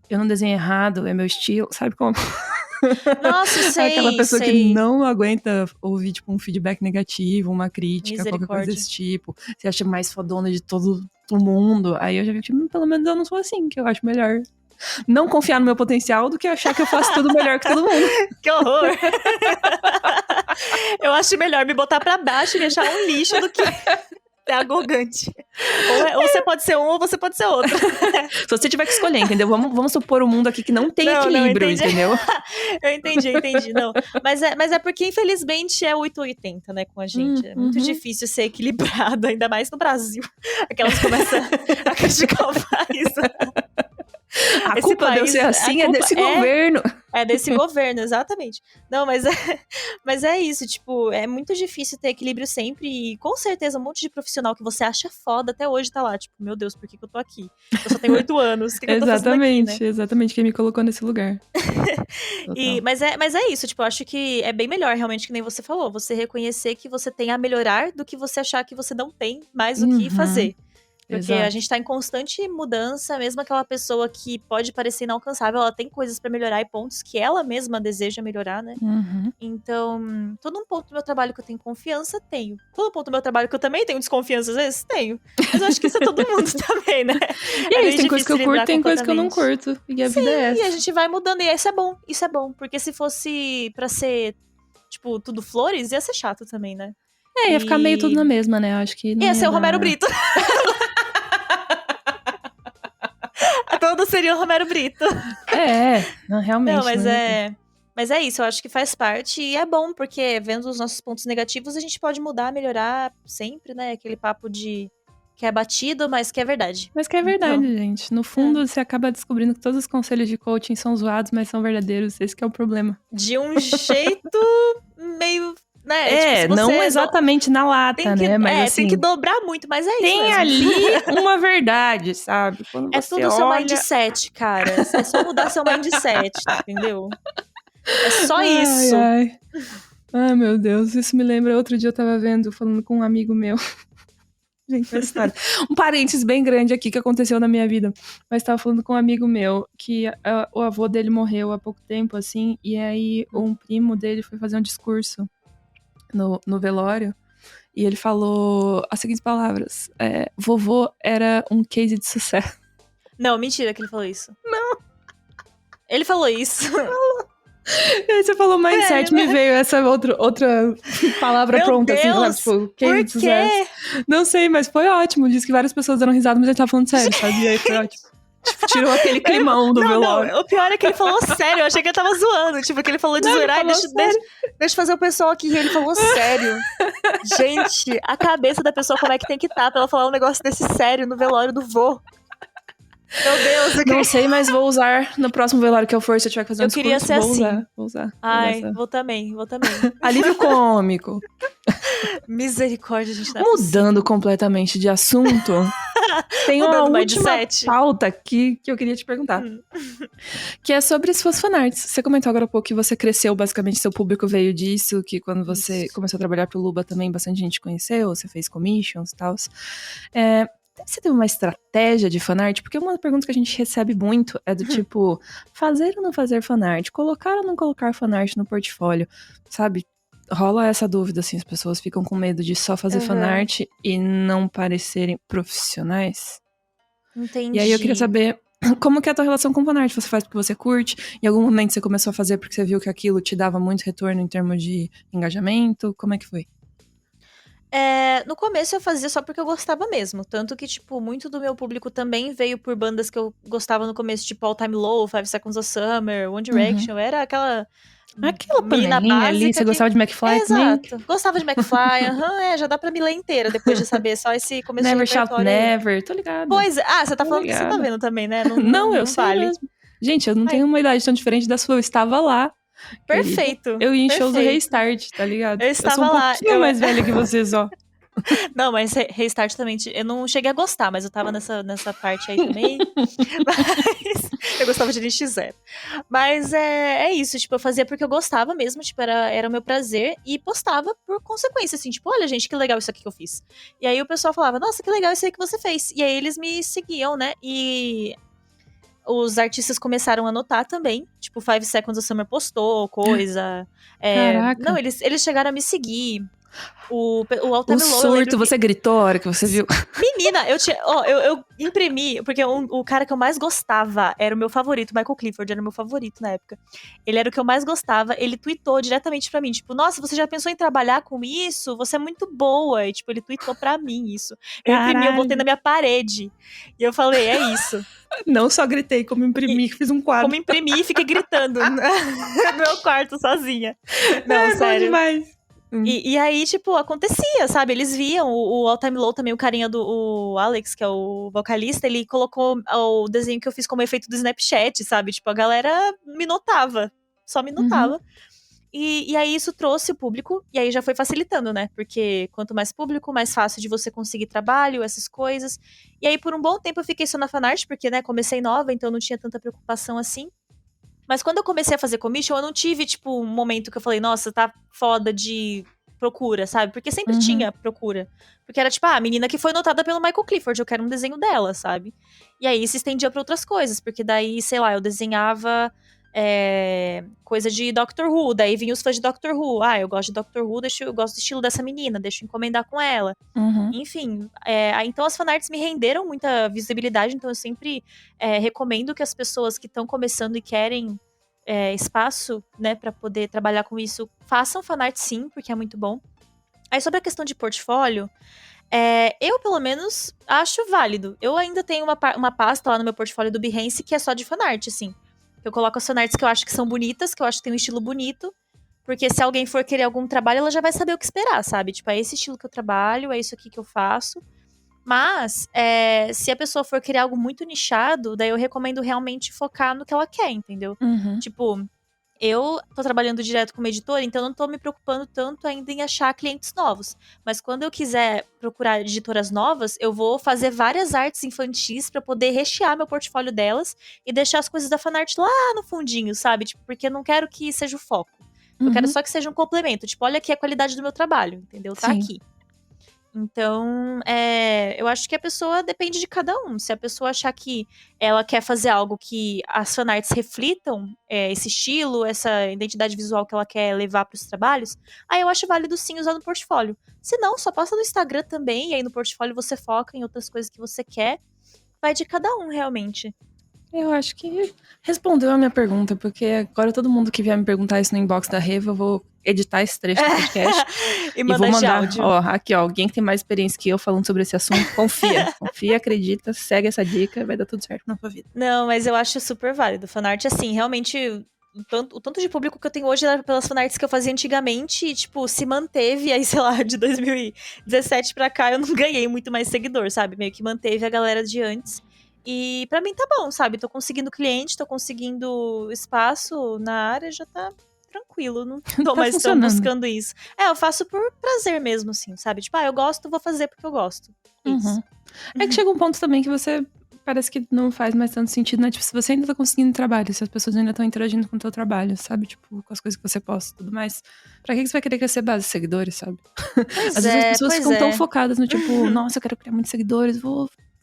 eu não desenho errado, é meu estilo, sabe como? Nossa, sei. Aquela pessoa que não aguenta ouvir, tipo, um feedback negativo, uma crítica, qualquer coisa desse tipo. Você acha mais fodona de todo o mundo. Aí eu já vi, tipo, pelo menos eu não sou assim, que eu acho melhor não confiar no meu potencial do que achar que eu faço tudo melhor que todo mundo. Que horror! Eu acho melhor me botar pra baixo e me achar um lixo do que ser arrogante. Ou você pode ser um ou você pode ser outro. Se você tiver que escolher, entendeu? Vamos supor um mundo aqui que não tem equilíbrio, entendeu? Eu entendi. Não. Mas é porque, infelizmente, é 880, né, com a gente. É muito difícil ser equilibrado, ainda mais no Brasil. Aquelas começam a criticar o país. A culpa de eu ser assim é desse governo. É desse governo, exatamente. Não, mas é isso, tipo, é muito difícil ter equilíbrio sempre e com certeza um monte de profissional que você acha foda até hoje tá lá, tipo, meu Deus, por que eu tô aqui? Eu só tenho 8 anos, o que eu tô fazendo aqui, né? Exatamente, quem me colocou nesse lugar. Mas é isso, tipo, eu acho que é bem melhor realmente, que nem você falou, você reconhecer que você tem a melhorar do que você achar que você não tem mais o que fazer. Porque a gente tá em constante mudança, mesmo aquela pessoa que pode parecer inalcançável, ela tem coisas pra melhorar e pontos que ela mesma deseja melhorar, né? Então, todo um ponto do meu trabalho que eu tenho confiança, tenho. Todo ponto do meu trabalho que eu também tenho desconfiança, às vezes, tenho. Mas eu acho que isso é todo mundo também, né? E é isso, tem coisa que eu curto, tem coisa que eu não curto. E a vida é essa. E a gente vai mudando, e isso é bom. Porque se fosse pra ser, tipo, tudo flores, ia ser chato também, né? Ia ficar meio tudo na mesma, né? Eu acho que não ia ser o Romero Brito. Todo seria o Romero Brito. Não, realmente. Não, mas é isso, eu acho que faz parte e é bom, porque vendo os nossos pontos negativos, a gente pode mudar, melhorar sempre, né? Aquele papo de que é batido, mas que é verdade. Mas que é verdade, gente. No fundo, você acaba descobrindo que todos os conselhos de coaching são zoados, mas são verdadeiros. Esse que é o problema. De um jeito meio... Né? Tipo, não exatamente na lata, né? Mas assim, tem que dobrar muito, mas é isso tem mesmo. ali uma verdade, sabe? Quando você tudo seu mindset, cara. É só mudar seu mindset, entendeu? É só isso. Ai, meu Deus. Isso me lembra, outro dia eu tava falando com um amigo meu. Gente, essa história. Um parênteses bem grande aqui que aconteceu na minha vida. Mas tava falando com um amigo meu que o avô dele morreu há pouco tempo, assim. E aí um primo dele foi fazer um discurso no velório, e ele falou as seguintes palavras: vovô era um case de sucesso. Não, mentira que ele falou isso. Não. Ele falou isso. E aí você falou mindset, me veio essa outra palavra Meu pronta, Deus, assim, tipo, case de sucesso. Não sei, mas foi ótimo. Disse que várias pessoas deram risada, mas ele tava falando sério, sabe? E aí foi ótimo. Tipo, tirou aquele climão do velório. Não, o pior é que ele falou sério. Eu achei que ele tava zoando. Tipo, que ele falou de zoar. Deixa eu fazer o pessoal aqui. E ele falou sério. Gente, a cabeça da pessoa como é que tem que estar pra ela falar um negócio desse sério no velório do vô. Meu Deus. Não sei, mas vou usar no próximo velório que eu for. Se eu tiver que fazer um discurso, queria ser assim. Vou usar. Ai, vou também. Alívio cômico. Misericórdia, gente. Mudando completamente de assunto, tem uma última pauta aqui que eu queria te perguntar. Que é sobre suas fanarts. Você comentou agora há pouco que você cresceu, basicamente, seu público veio disso, que quando você começou a trabalhar pro Luba também, bastante gente conheceu, você fez commissions e tal. Você teve uma estratégia de fanart? Porque uma das perguntas que a gente recebe muito é do tipo, fazer ou não fazer fanart? Colocar ou não colocar fanart no portfólio? Sabe? Rola essa dúvida, assim, as pessoas ficam com medo de só fazer fanart e não parecerem profissionais. Entendi. E aí eu queria saber, como que é a tua relação com fanart? Você faz porque você curte? Em algum momento você começou a fazer porque você viu que aquilo te dava muito retorno em termos de engajamento? Como é que foi? No começo eu fazia só porque eu gostava mesmo. Tanto que, tipo, muito do meu público também veio por bandas que eu gostava no começo, tipo All Time Low, 5 Seconds of Summer, One Direction. Era aquela panelinha ali, você gostava de McFly também? Exato, gostava de McFly, já dá pra me ler inteira depois de saber só esse começo Never de repertório. Shout Never, tô ligada. Pois é, você tá falando que você tá vendo também, né? Não, eu sei mesmo. Gente, eu não tenho uma idade tão diferente da sua, eu estava lá. Perfeito. Eu ia em shows do Restart, tá ligado? Eu estava sou um lá. pouquinho mais velha que vocês, ó. Não, mas Restart também, eu não cheguei a gostar, mas eu tava nessa parte aí também. Mas eu gostava de NX0. Mas é isso, tipo, eu fazia porque eu gostava mesmo, tipo, era o meu prazer, e postava por consequência, assim, tipo, olha, gente, que legal isso aqui que eu fiz. E aí o pessoal falava, nossa, que legal isso aí que você fez. E aí eles me seguiam, né, e os artistas começaram a notar também, tipo, 5 Seconds of Summer postou coisa. Caraca. Não, eles chegaram a me seguir. O All Time Low, surto, você gritou a hora que você viu. Menina, eu imprimi, porque o cara que eu mais gostava era o meu favorito, Michael Clifford, era o meu favorito na época. Ele era o que eu mais gostava, ele tweetou diretamente pra mim, tipo, nossa, você já pensou em trabalhar com isso? Você é muito boa. E, tipo, ele tweetou pra mim isso. Eu imprimi, eu botei na minha parede. E eu falei, é isso. Não só gritei, como imprimi, fiz um quadro. Como imprimi e fiquei gritando no meu quarto sozinha. Não, sério. Bom demais. E aí, tipo, acontecia, sabe? Eles viam o All Time Low também, o carinha do o Alex, que é o vocalista, ele colocou o desenho que eu fiz como efeito do Snapchat, sabe? Tipo, a galera me notava, só me notava. E aí isso trouxe o público, e aí já foi facilitando, né? Porque quanto mais público, mais fácil de você conseguir trabalho, essas coisas. E aí por um bom tempo eu fiquei só na fanart, porque, né, comecei nova, então não tinha tanta preocupação assim. Mas quando eu comecei a fazer commission, eu não tive, tipo, um momento que eu falei, nossa, tá foda de procura, sabe? Porque sempre tinha procura. Porque era tipo, a menina que foi notada pelo Michael Clifford, eu quero um desenho dela, sabe? E aí se estendia pra outras coisas, porque daí, sei lá, eu desenhava coisa de Doctor Who, daí vinha os fãs de Doctor Who. Ah, eu gosto de Doctor Who, eu gosto do estilo dessa menina, deixa eu encomendar com ela. Enfim, então as fanarts me renderam muita visibilidade, então eu sempre recomendo que as pessoas que estão começando e querem espaço, né, pra poder trabalhar com isso, façam fanart sim, porque é muito bom. Aí sobre a questão de portfólio, eu pelo menos acho válido. Eu ainda tenho uma pasta lá no meu portfólio do Behance que é só de fanart, assim. Eu coloco as fanarts que eu acho que são bonitas, que eu acho que tem um estilo bonito. Porque se alguém for querer algum trabalho, ela já vai saber o que esperar, sabe? Tipo, é esse estilo que eu trabalho, é isso aqui que eu faço. Mas, se a pessoa for querer algo muito nichado, daí eu recomendo realmente focar no que ela quer, entendeu? Tipo, eu tô trabalhando direto como editora, então eu não tô me preocupando tanto ainda em achar clientes novos. Mas quando eu quiser procurar editoras novas, eu vou fazer várias artes infantis pra poder rechear meu portfólio delas e deixar as coisas da fanart lá no fundinho, sabe? Tipo, porque eu não quero que seja o foco. Eu quero só que seja um complemento. Tipo, olha aqui a qualidade do meu trabalho, entendeu? Tá aqui. Então, eu acho que a pessoa depende de cada um. Se a pessoa achar que ela quer fazer algo que as fanarts reflitam esse estilo, essa identidade visual que ela quer levar para os trabalhos, aí eu acho válido sim usar no portfólio. Se não, só passa no Instagram também, e aí no portfólio você foca em outras coisas que você quer. Vai de cada um, realmente. Eu acho que respondeu a minha pergunta, porque agora todo mundo que vier me perguntar isso no inbox da Reva, eu vou editar esse trecho do podcast e vou mandar, áudio. Aqui, alguém que tem mais experiência que eu falando sobre esse assunto, confia, acredita, segue essa dica, vai dar tudo certo na sua vida. Não, mas eu acho super válido. Fanart, assim, realmente, o tanto de público que eu tenho hoje era pelas fanarts que eu fazia antigamente, e, tipo, se manteve, aí, sei lá, de 2017 pra cá, eu não ganhei muito mais seguidor, sabe? Meio que manteve a galera de antes. E pra mim tá bom, sabe? Tô conseguindo cliente, tô conseguindo espaço na área, já tá tranquilo, não tô mais tão buscando isso. Eu faço por prazer mesmo, assim, sabe? Tipo, eu gosto, vou fazer porque eu gosto. Isso. É que chega um ponto também que você parece que não faz mais tanto sentido, né? Tipo, se você ainda tá conseguindo trabalho, se as pessoas ainda estão interagindo com o teu trabalho, sabe? Tipo, com as coisas que você posta e tudo mais. Pra que você vai querer crescer base de seguidores, sabe? Às vezes as pessoas ficam tão focadas no tipo, nossa, eu quero criar muitos seguidores,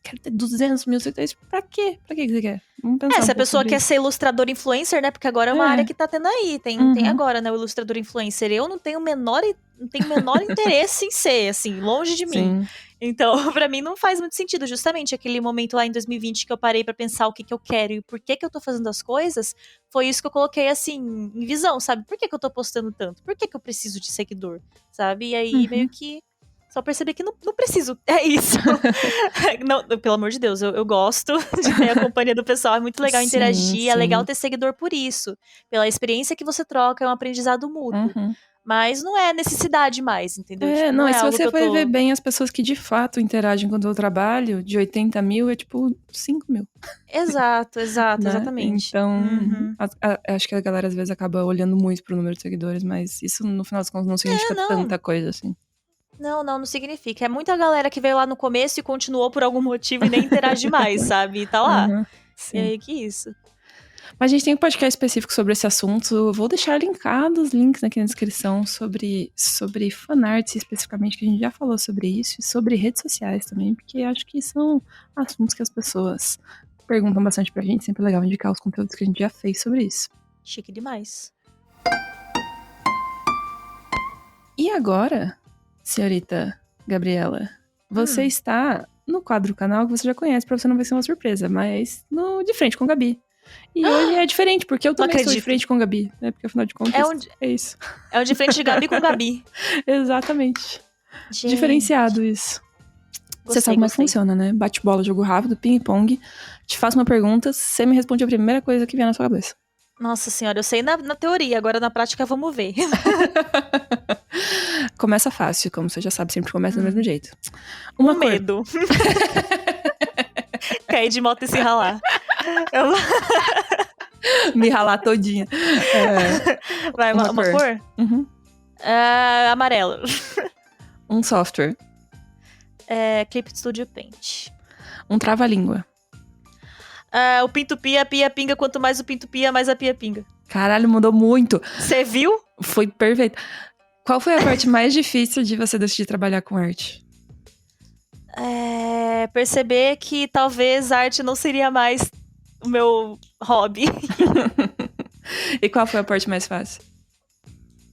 quero ter 200 mil seguidores. Pra quê? Pra que você quer? Vamos pensar se a pessoa quer ser ilustrador influencer, né? Porque agora é uma área que tá tendo aí. Tem agora, né? O ilustrador influencer. Eu não tenho o menor interesse em ser, assim, longe de mim. Então, pra mim, não faz muito sentido. Justamente aquele momento lá em 2020 que eu parei pra pensar o que eu quero e por que eu tô fazendo as coisas, foi isso que eu coloquei, assim, em visão, sabe? Por que eu tô postando tanto? Por que eu preciso de seguidor? Sabe? E aí, meio que só percebi que não preciso. É isso. Não, pelo amor de Deus, eu gosto de ter a companhia do pessoal. É muito legal interagir. É legal ter seguidor por isso. Pela experiência que você troca, é um aprendizado mútuo. Mas não é necessidade mais, entendeu? Tipo, não é se algo você que for ver bem, as pessoas que de fato interagem com o teu trabalho, de 80 mil, é tipo 5 mil. Exato, né? exatamente. Então, acho que a galera às vezes acaba olhando muito pro número de seguidores, mas isso no final das contas não significa tanta coisa assim. Não significa. É muita galera que veio lá no começo e continuou por algum motivo e nem interage mais, sabe? E tá lá. Sim. E aí, que isso. Mas a gente tem um podcast específico sobre esse assunto. Vou deixar linkados os links aqui na descrição sobre fanarts especificamente, que a gente já falou sobre isso, e sobre redes sociais também, porque acho que são assuntos que as pessoas perguntam bastante pra gente. Sempre é legal indicar os conteúdos que a gente já fez sobre isso. Chique demais. E agora, senhorita Gabriela, você está no quadro canal que você já conhece, pra você não vai ser uma surpresa, mas no De Frente com Gabi. E hoje é diferente, porque eu também estou de frente com Gabi, né? Porque afinal de contas é isso. É o de frente de Gabi com Gabi. Exatamente. Gente. Diferenciado isso. Você sabe como é que funciona, né? Bate bola, jogo rápido, ping-pong. Te faço uma pergunta, você me responde a primeira coisa que vier na sua cabeça. Nossa senhora, eu sei na teoria, agora na prática vamos ver. Começa fácil, como você já sabe, sempre começa do mesmo jeito. Uma cor. Medo. Cair de moto e se ralar. Me ralar todinha. Vai, uma cor? Uhum. Amarelo. Um software. Clip Studio Paint. Um trava-língua. O pinto pia, pia pinga. Quanto mais o pinto pia, mais a pia pinga. Caralho, mudou muito. Você viu? Foi perfeito. Qual foi a parte mais difícil de você decidir trabalhar com arte? Perceber que talvez arte não seria mais o meu hobby. E qual foi a parte mais fácil?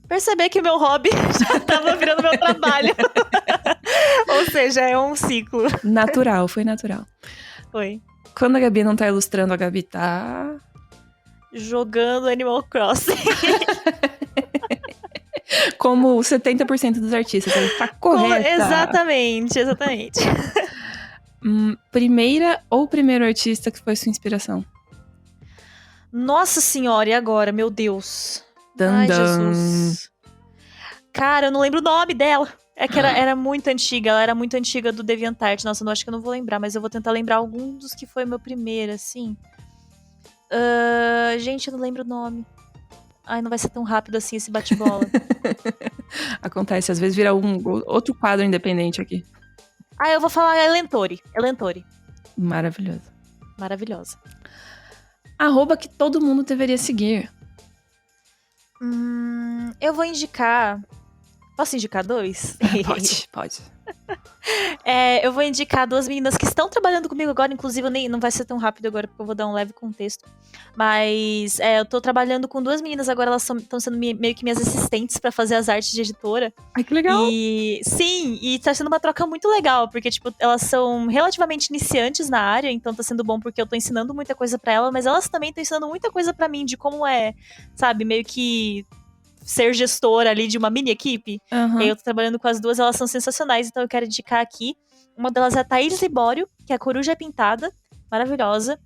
Perceber que o meu hobby já tava virando meu trabalho. Ou seja, é um ciclo. Natural, foi natural. Foi. Quando a Gabi não tá ilustrando, a Gabi tá... jogando Animal Crossing. Como 70% dos artistas, ele tá correta. Exatamente. Primeira ou primeiro artista que foi sua inspiração? Nossa senhora, e agora? Meu Deus. Ai, Jesus. Cara, eu não lembro o nome dela. É que era muito antiga, ela era muito antiga do DeviantArt. Nossa, eu acho que eu não vou lembrar, mas eu vou tentar lembrar algum dos que foi meu primeiro, assim. Gente, eu não lembro o nome. Ai, não vai ser tão rápido assim esse bate-bola. Acontece, às vezes vira outro quadro independente aqui. Eu vou falar Elentori. Maravilhoso. Maravilhosa. @ que todo mundo deveria seguir. Eu vou indicar... Posso indicar 2? Pode. Eu vou indicar 2 meninas que estão trabalhando comigo agora. Inclusive, não vai ser tão rápido agora, porque eu vou dar um leve contexto. Mas eu tô trabalhando com 2 meninas agora. Elas estão sendo meio que minhas assistentes pra fazer as artes de editora. Ai, que legal. Sim, e tá sendo uma troca muito legal. Porque, tipo, elas são relativamente iniciantes na área. Então tá sendo bom porque eu tô ensinando muita coisa pra elas. Mas elas também estão ensinando muita coisa pra mim. De como sabe, meio que... ser gestora ali de uma mini equipe. Uhum. E aí eu tô trabalhando com as duas, elas são sensacionais, então eu quero indicar aqui. Uma delas é a Thaís Libório, que é a Coruja Pintada, maravilhosa.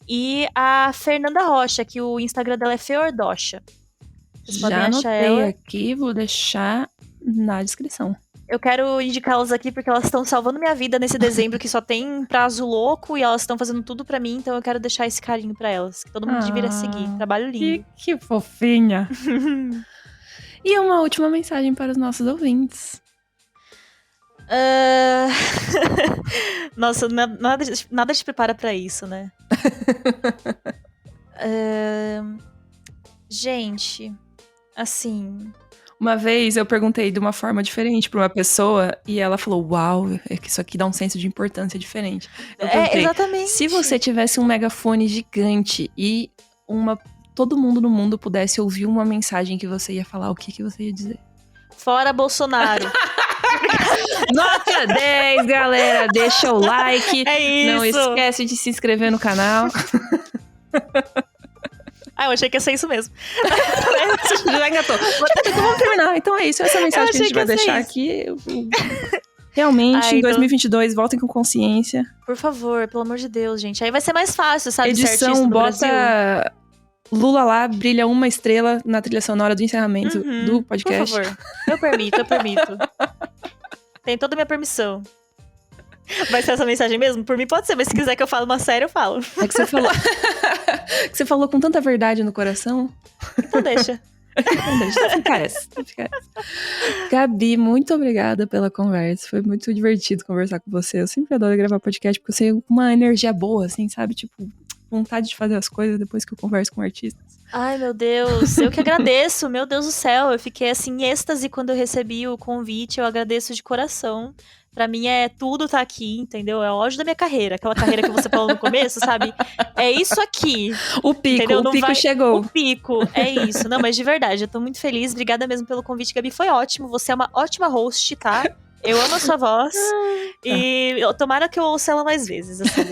E a Fernanda Rocha, que o Instagram dela é Feordocha. Vocês podem Já achar anotei ela aqui, vou deixar na descrição. Eu quero indicá-las aqui porque elas estão salvando minha vida nesse dezembro que só tem prazo louco e elas estão fazendo tudo pra mim, então eu quero deixar esse carinho pra elas. Que todo mundo deveria seguir. Trabalho lindo. Que fofinha. E uma última mensagem para os nossos ouvintes. Nossa, nada te prepara pra isso, né? Gente, assim... Uma vez eu perguntei de uma forma diferente pra uma pessoa e ela falou, uau, é que isso aqui dá um senso de importância diferente. Eu perguntei, exatamente. Se você tivesse um megafone gigante e todo mundo no mundo pudesse ouvir uma mensagem que você ia falar, o que você ia dizer? Fora Bolsonaro. Nota 10, galera. Deixa o like. É isso. Não esquece de se inscrever no canal. Eu achei que ia ser isso mesmo. Já engatou. Então vamos terminar. Então é isso. Essa é a mensagem que a gente vai deixar aqui. Realmente, em 2022, voltem com consciência. Por favor, pelo amor de Deus, gente. Aí vai ser mais fácil, sabe? Edição, bota Lula lá, brilha uma estrela na trilha sonora do encerramento do podcast. Por favor. Eu permito. Tem toda a minha permissão. Vai ser essa mensagem mesmo? Por mim pode ser, mas se quiser que eu fale uma série, eu falo. É que você falou... que você falou com tanta verdade no coração. Então deixa. Fica essa. Gabi, muito obrigada pela conversa. Foi muito divertido conversar com você. Eu sempre adoro gravar podcast, porque eu sei uma energia boa, assim, sabe? Tipo, vontade de fazer as coisas depois que eu converso com artistas. Ai, meu Deus. Eu que agradeço. Meu Deus do céu. Eu fiquei, assim, em êxtase quando eu recebi o convite. Eu agradeço de coração. Pra mim tudo tá aqui, entendeu? É o auge da minha carreira. Aquela carreira que você falou no começo, sabe? É isso aqui. O pico, entendeu? Chegou. O pico, é isso. Não, mas de verdade, eu tô muito feliz. Obrigada mesmo pelo convite, Gabi. Foi ótimo. Você é uma ótima host, tá? Eu amo a sua voz. E tomara que eu ouça ela mais vezes, assim,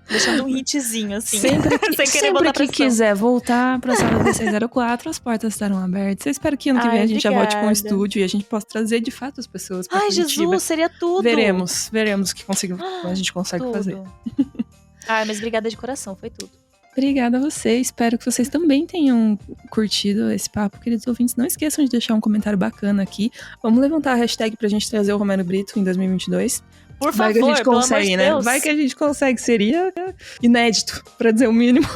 deixando um hitzinho, assim. Sempre que quiser voltar pra sala D604, as portas estarão abertas. Eu espero que ano que vem a gente já volte com o estúdio e a gente possa trazer, de fato, as pessoas pra Curitiba. Jesus, seria tudo! Veremos o que a gente consegue fazer. Mas obrigada de coração, foi tudo. Obrigada a você. Espero que vocês também tenham curtido esse papo, queridos ouvintes. Não esqueçam de deixar um comentário bacana aqui. Vamos levantar a hashtag pra gente trazer o Romero Brito em 2022. Por Vai favor, que a gente pelo consegue, amor de né? Deus. Vai que a gente consegue. Seria inédito, pra dizer o mínimo.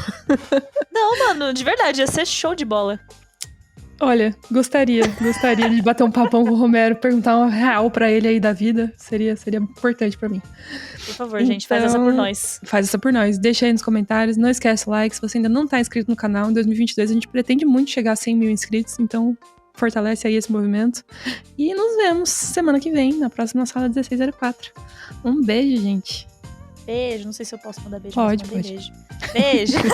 Não, mano, de verdade, ia ser show de bola. Olha, gostaria de bater um papão com o Romero, perguntar uma real pra ele aí da vida. Seria importante pra mim. Por favor, gente, faz essa por nós. Faz essa por nós. Deixa aí nos comentários. Não esquece o like. Se você ainda não tá inscrito no canal, em 2022 a gente pretende muito chegar a 100 mil inscritos. Então, fortalece aí esse movimento. E nos vemos semana que vem, na próxima sala 1604. Um beijo, gente. Beijo. Não sei se eu posso mandar beijo. Pode, mas mandei pode. Beijo. Beijo.